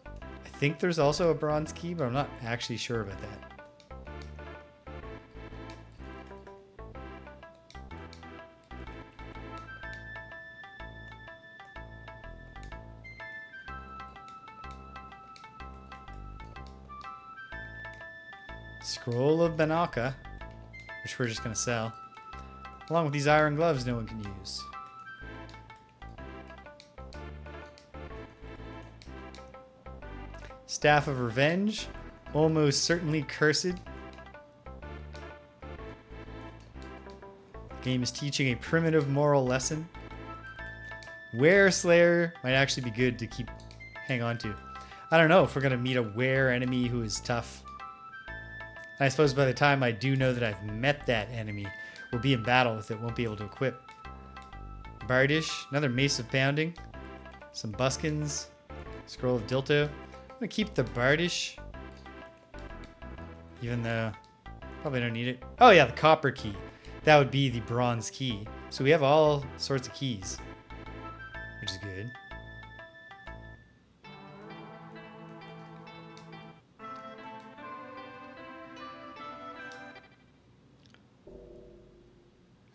I think there's also a bronze key, but I'm not actually sure about that. Scroll of Banaka, which we're just going to sell, along with these iron gloves no one can use. Staff of Revenge, almost certainly cursed. The game is teaching a primitive moral lesson. Were Slayer might actually be good to hang on to. I don't know if we're going to meet a were enemy who is tough. And I suppose by the time I do know that I've met that enemy, we'll be in battle with it, won't be able to equip. Bardish, another Mace of Pounding, some buskins, Scroll of Dilto. I'm going to keep the Bardish, even though probably don't need it. Oh yeah, the copper key. That would be the bronze key. So we have all sorts of keys, which is good.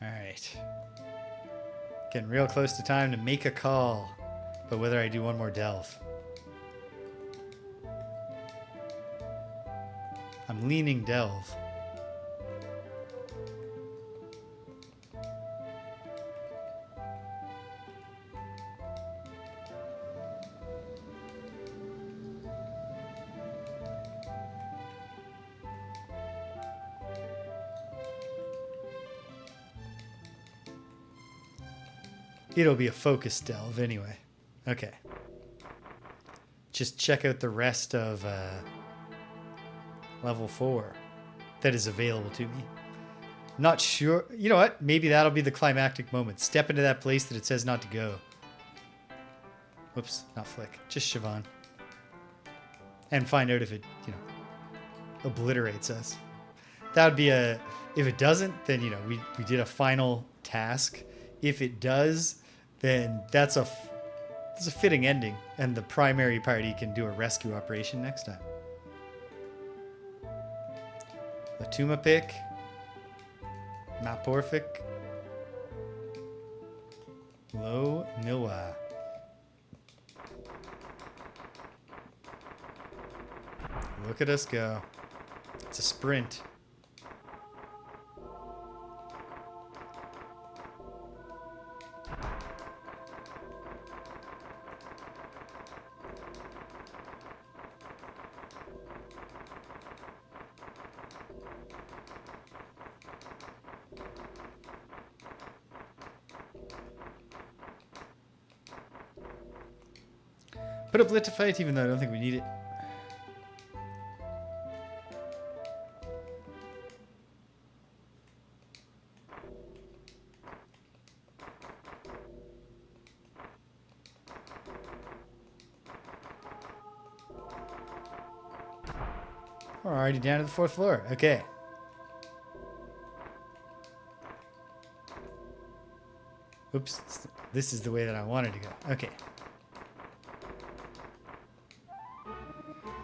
Alright. Getting real close to time to make a call. But whether I do one more delve. I'm leaning delve. It'll be a focus delve anyway. Okay. Just check out the rest of level 4 that is available to me. Not sure. You know what? Maybe that'll be the climactic moment. Step into that place that it says not to go. Whoops, not Flick. Just Siobhan. And find out if it, obliterates us. That would be a... If it doesn't, then, we did a final task. If it does, then that's a fitting ending, and the primary party can do a rescue operation next time. Latuma pick, Maporfic, Low Milwa. Look at us go. It's a sprint. Put up Lit to fight, even though I don't think we need it. We're already down to the 4th floor. Okay. Oops. This is the way that I wanted to go. Okay.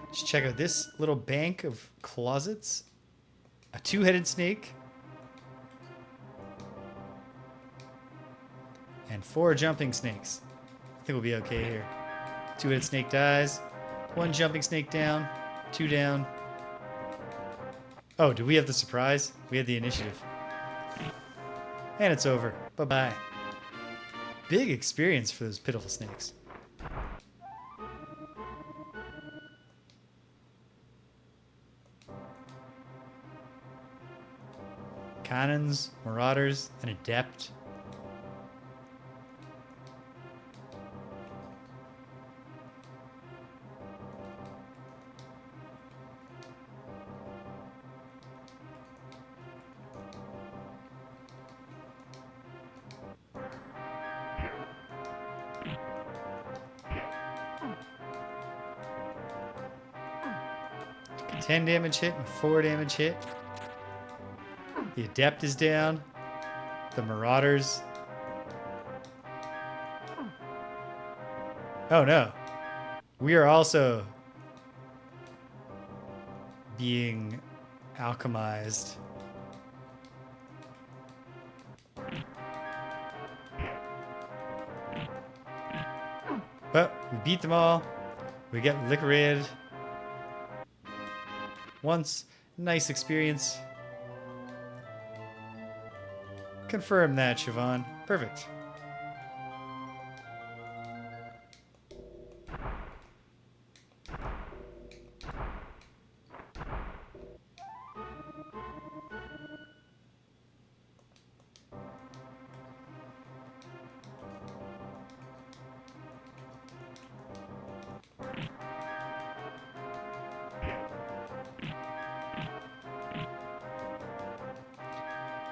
Let's check out this little bank of closets. A 2-headed snake. And 4 jumping snakes. I think we'll be okay here. 2-headed snake dies. 1 jumping snake down. 2 down. Oh, do we have the surprise? We had the initiative. And it's over. Bye-bye. Big experience for those pitiful snakes. Cannons, Marauders, an Adept. A 10 damage hit and a 4 damage hit. The Adept is down. The Marauders. Oh no. We are also being alchemized. But we beat them all. We get liquidated. Once. Nice experience. Confirm that, Siobhan. Perfect.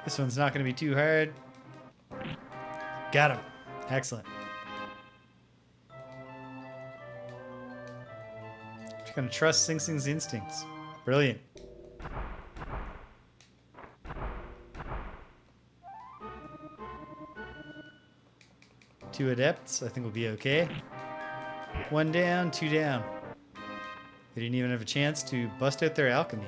This one's not going to be too hard. Got him. Excellent. Just going to trust Sing Sing's instincts. Brilliant. Two Adepts, I think we'll be okay. One down, two down. They didn't even have a chance to bust out their alchemy.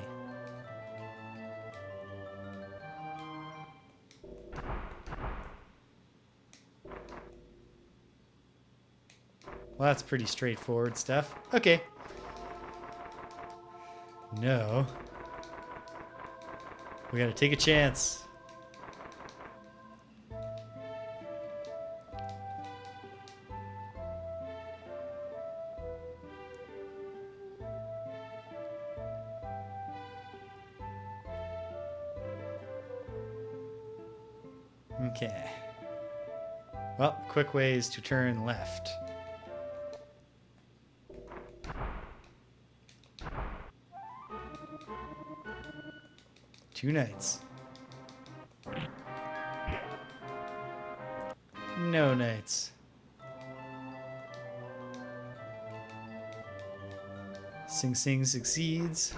Well, that's pretty straightforward stuff. Okay. No. We gotta take a chance. Okay. Well, quick ways to turn left. Two knights. No knights. Sing Sing succeeds.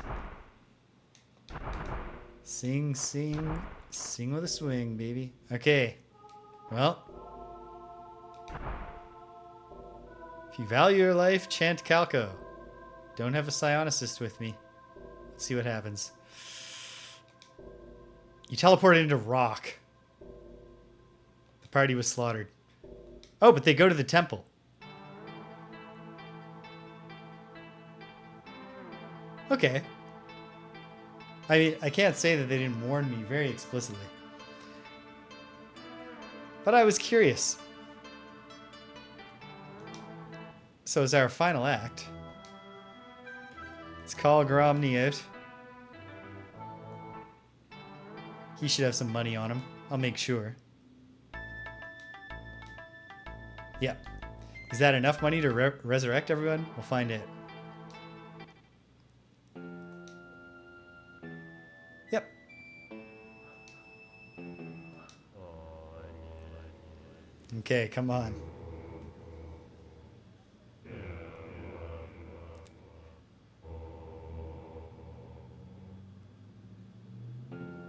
Sing Sing. Sing with a swing, baby. Okay. Well. If you value your life, chant Calco. Don't have a psionicist with me. Let's see what happens. You teleported into rock. The party was slaughtered. Oh, but they go to the temple. Okay. I mean, I can't say that they didn't warn me very explicitly. But I was curious. So as our final act, let's call Gromny out. He should have some money on him. I'll make sure. Yep. Is that enough money to resurrect everyone? We'll find out. Yep. Okay, come on.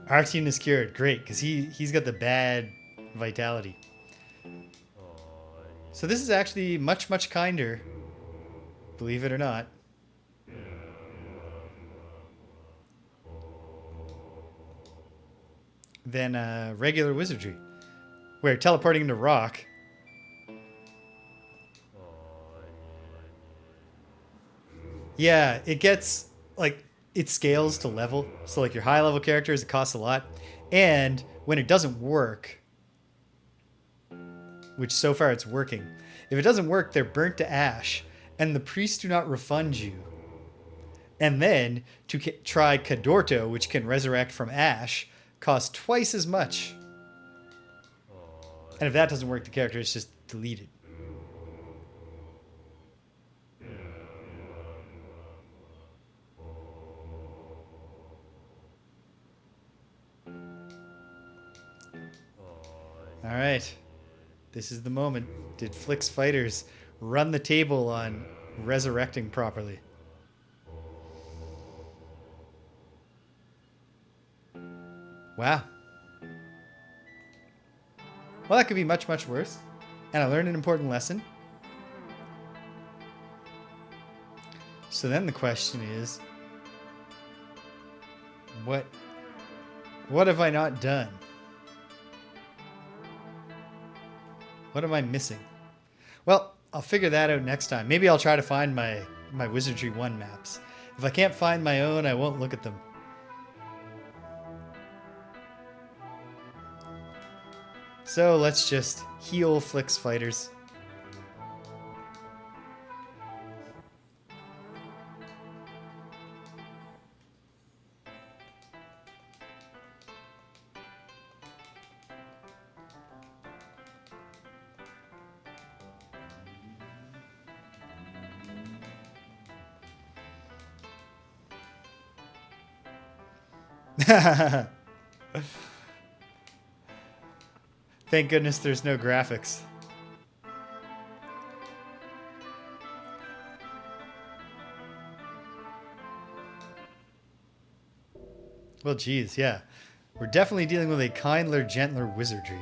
Arctian is cured. Great, because he's got the bad vitality. So this is actually much, much kinder. Believe it or not. Than regular wizardry. Where teleporting into rock. Yeah, it gets, like, it scales to level. So, like, your high level characters, it costs a lot. And when it doesn't work, which so far it's working, if it doesn't work, they're burnt to ash. And the priests do not refund you. And then, to try Cadorto, which can resurrect from ash, cost twice as much. And if that doesn't work, the character is just deleted. All right. This is the moment. Did Flick's fighters run the table on resurrecting properly? Wow. Well, that could be much, much worse. And I learned an important lesson. So then the question is, what have I not done? What am I missing? Well, I'll figure that out next time. Maybe I'll try to find my Wizardry I maps. If I can't find my own, I won't look at them. So let's just heal Flick's fighters. Thank goodness there's no graphics. Well, geez, yeah. We're definitely dealing with a kinder, gentler wizardry.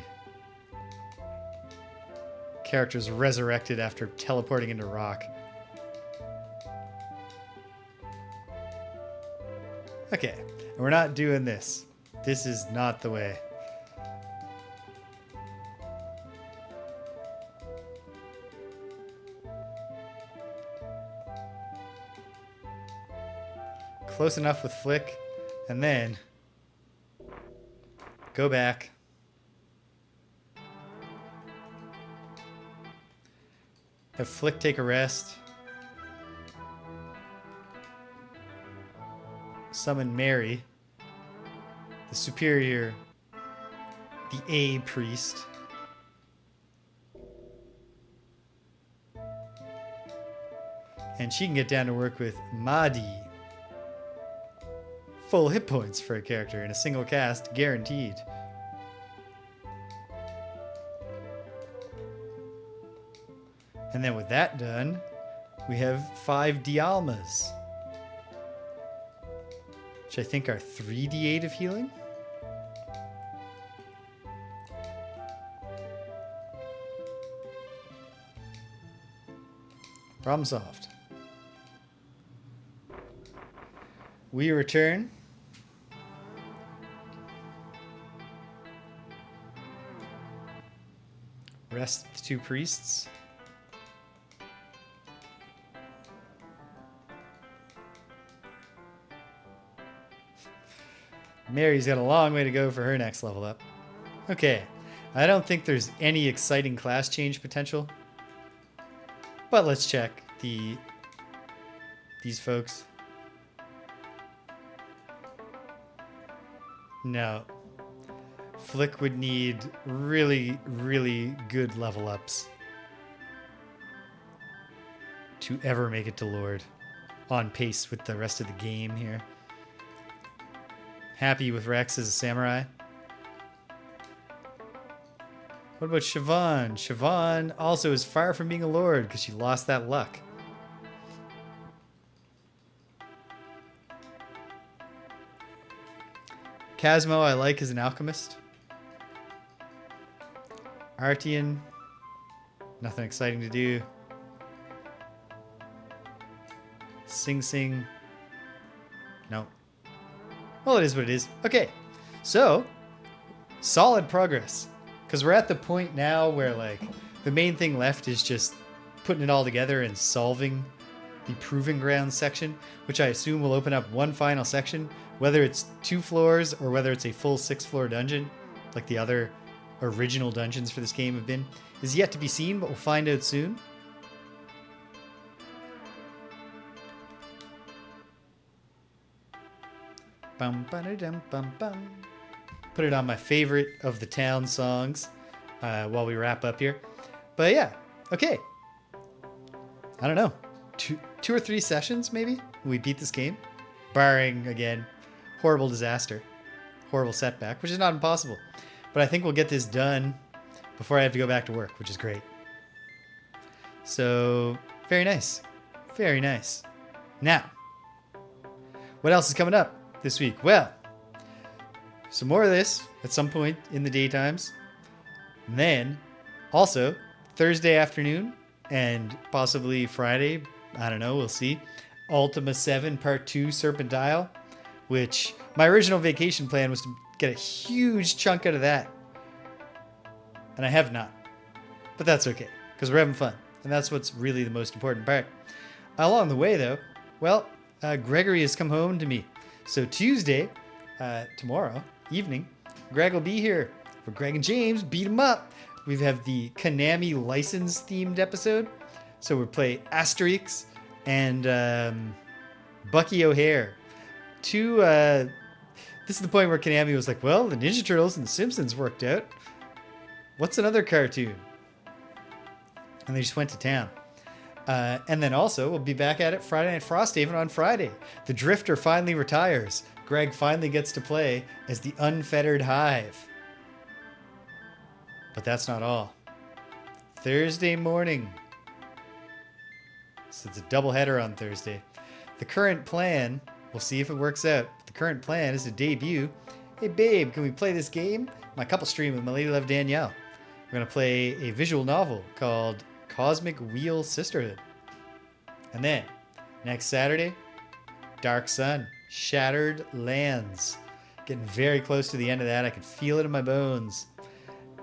Characters resurrected after teleporting into rock. Okay, we're not doing this. This is not the way. Close enough with Flick, and then go back. Have Flick take a rest. Summon Mary, the superior, the A priest. And she can get down to work with Mahdi. Full hit points for a character in a single cast, guaranteed. And then with that done, we have 5 Dialmas, which I think are 3d8 of healing. Problem solved. We return. Rest the 2 priests. Mary's got a long way to go for her next level up. Okay, I don't think there's any exciting class change potential. But let's check these folks. No. Flick would need really, really good level ups to ever make it to Lord. On pace with the rest of the game here. Happy with Rex as a samurai. What about Siobhan? Siobhan also is far from being a lord because she lost that luck. Casmo I like as an alchemist. Artian, nothing exciting to do. Sing Sing, no. Well, it is what it is. Okay, so solid progress. Because we're at the point now where like the main thing left is just putting it all together and solving the Proving Grounds section, which I assume will open up one final section, whether it's 2 floors or whether it's a full 6-floor dungeon, like the other original dungeons for this game have been, is yet to be seen, but we'll find out soon. Bum ba-da-dum bum bum. Put it on my favorite of the town songs while we wrap up here. But yeah, okay. I don't know. Two or three sessions, maybe? We beat this game. Barring, again, horrible disaster. Horrible setback, which is not impossible. But I think we'll get this done before I have to go back to work, which is great. So, very nice. Very nice. Now, what else is coming up this week? Well, some more of this at some point in the daytimes. And then, also, Thursday afternoon and possibly Friday, I don't know, we'll see, Ultima 7 Part 2 Serpentile, which my original vacation plan was to get a huge chunk out of that. And I have not. But that's okay, because we're having fun. And that's what's really the most important part. Along the way, though, well, Gregory has come home to me. So Tuesday, tomorrow evening, Greg will be here for Greg and James Beat 'em Up. We have the Konami license themed episode. So we'll play Asterix and Bucky O'Hare. This is the point where Konami was like, well, the Ninja Turtles and the Simpsons worked out. What's another cartoon? And they just went to town. And then also, we'll be back at it Friday Night Frosthaven on Friday. The Drifter finally retires. Greg finally gets to play as the Unfettered Hive. But that's not all. Thursday morning. So it's a doubleheader on Thursday. The current plan, we'll see if it works out. But the current plan is to debut. Hey babe, can we play this game? My couple stream with my lady love Danielle. We're going to play a visual novel called Cosmic Wheel Sisterhood. And then, next Saturday, Dark Sun, Shattered Lands. Getting very close to the end of that. I can feel it in my bones.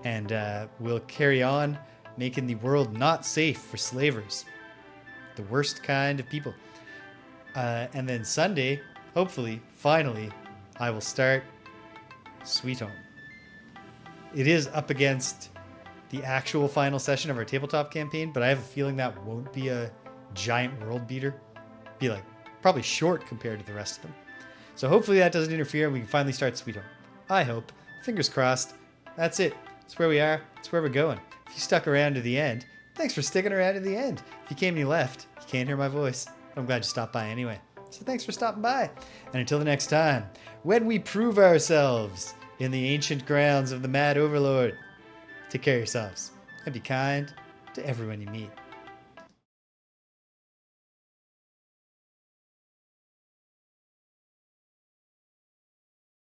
And we'll carry on making the world not safe for slavers. The worst kind of people. And then Sunday, hopefully, finally, I will start Sweet Home. It is up against the actual final session of our tabletop campaign, but I have a feeling that won't be a giant world beater. Be like probably short compared to the rest of them. So hopefully that doesn't interfere and we can finally start Sweet Home. I hope. Fingers crossed. That's it. That's where we are. That's where we're going. If you stuck around to the end, thanks for sticking around to the end. If you came and you left, you can't hear my voice. I'm glad you stopped by anyway. So thanks for stopping by. And until the next time, when we prove ourselves in the ancient grounds of the Mad Overlord, take care of yourselves and be kind to everyone you meet.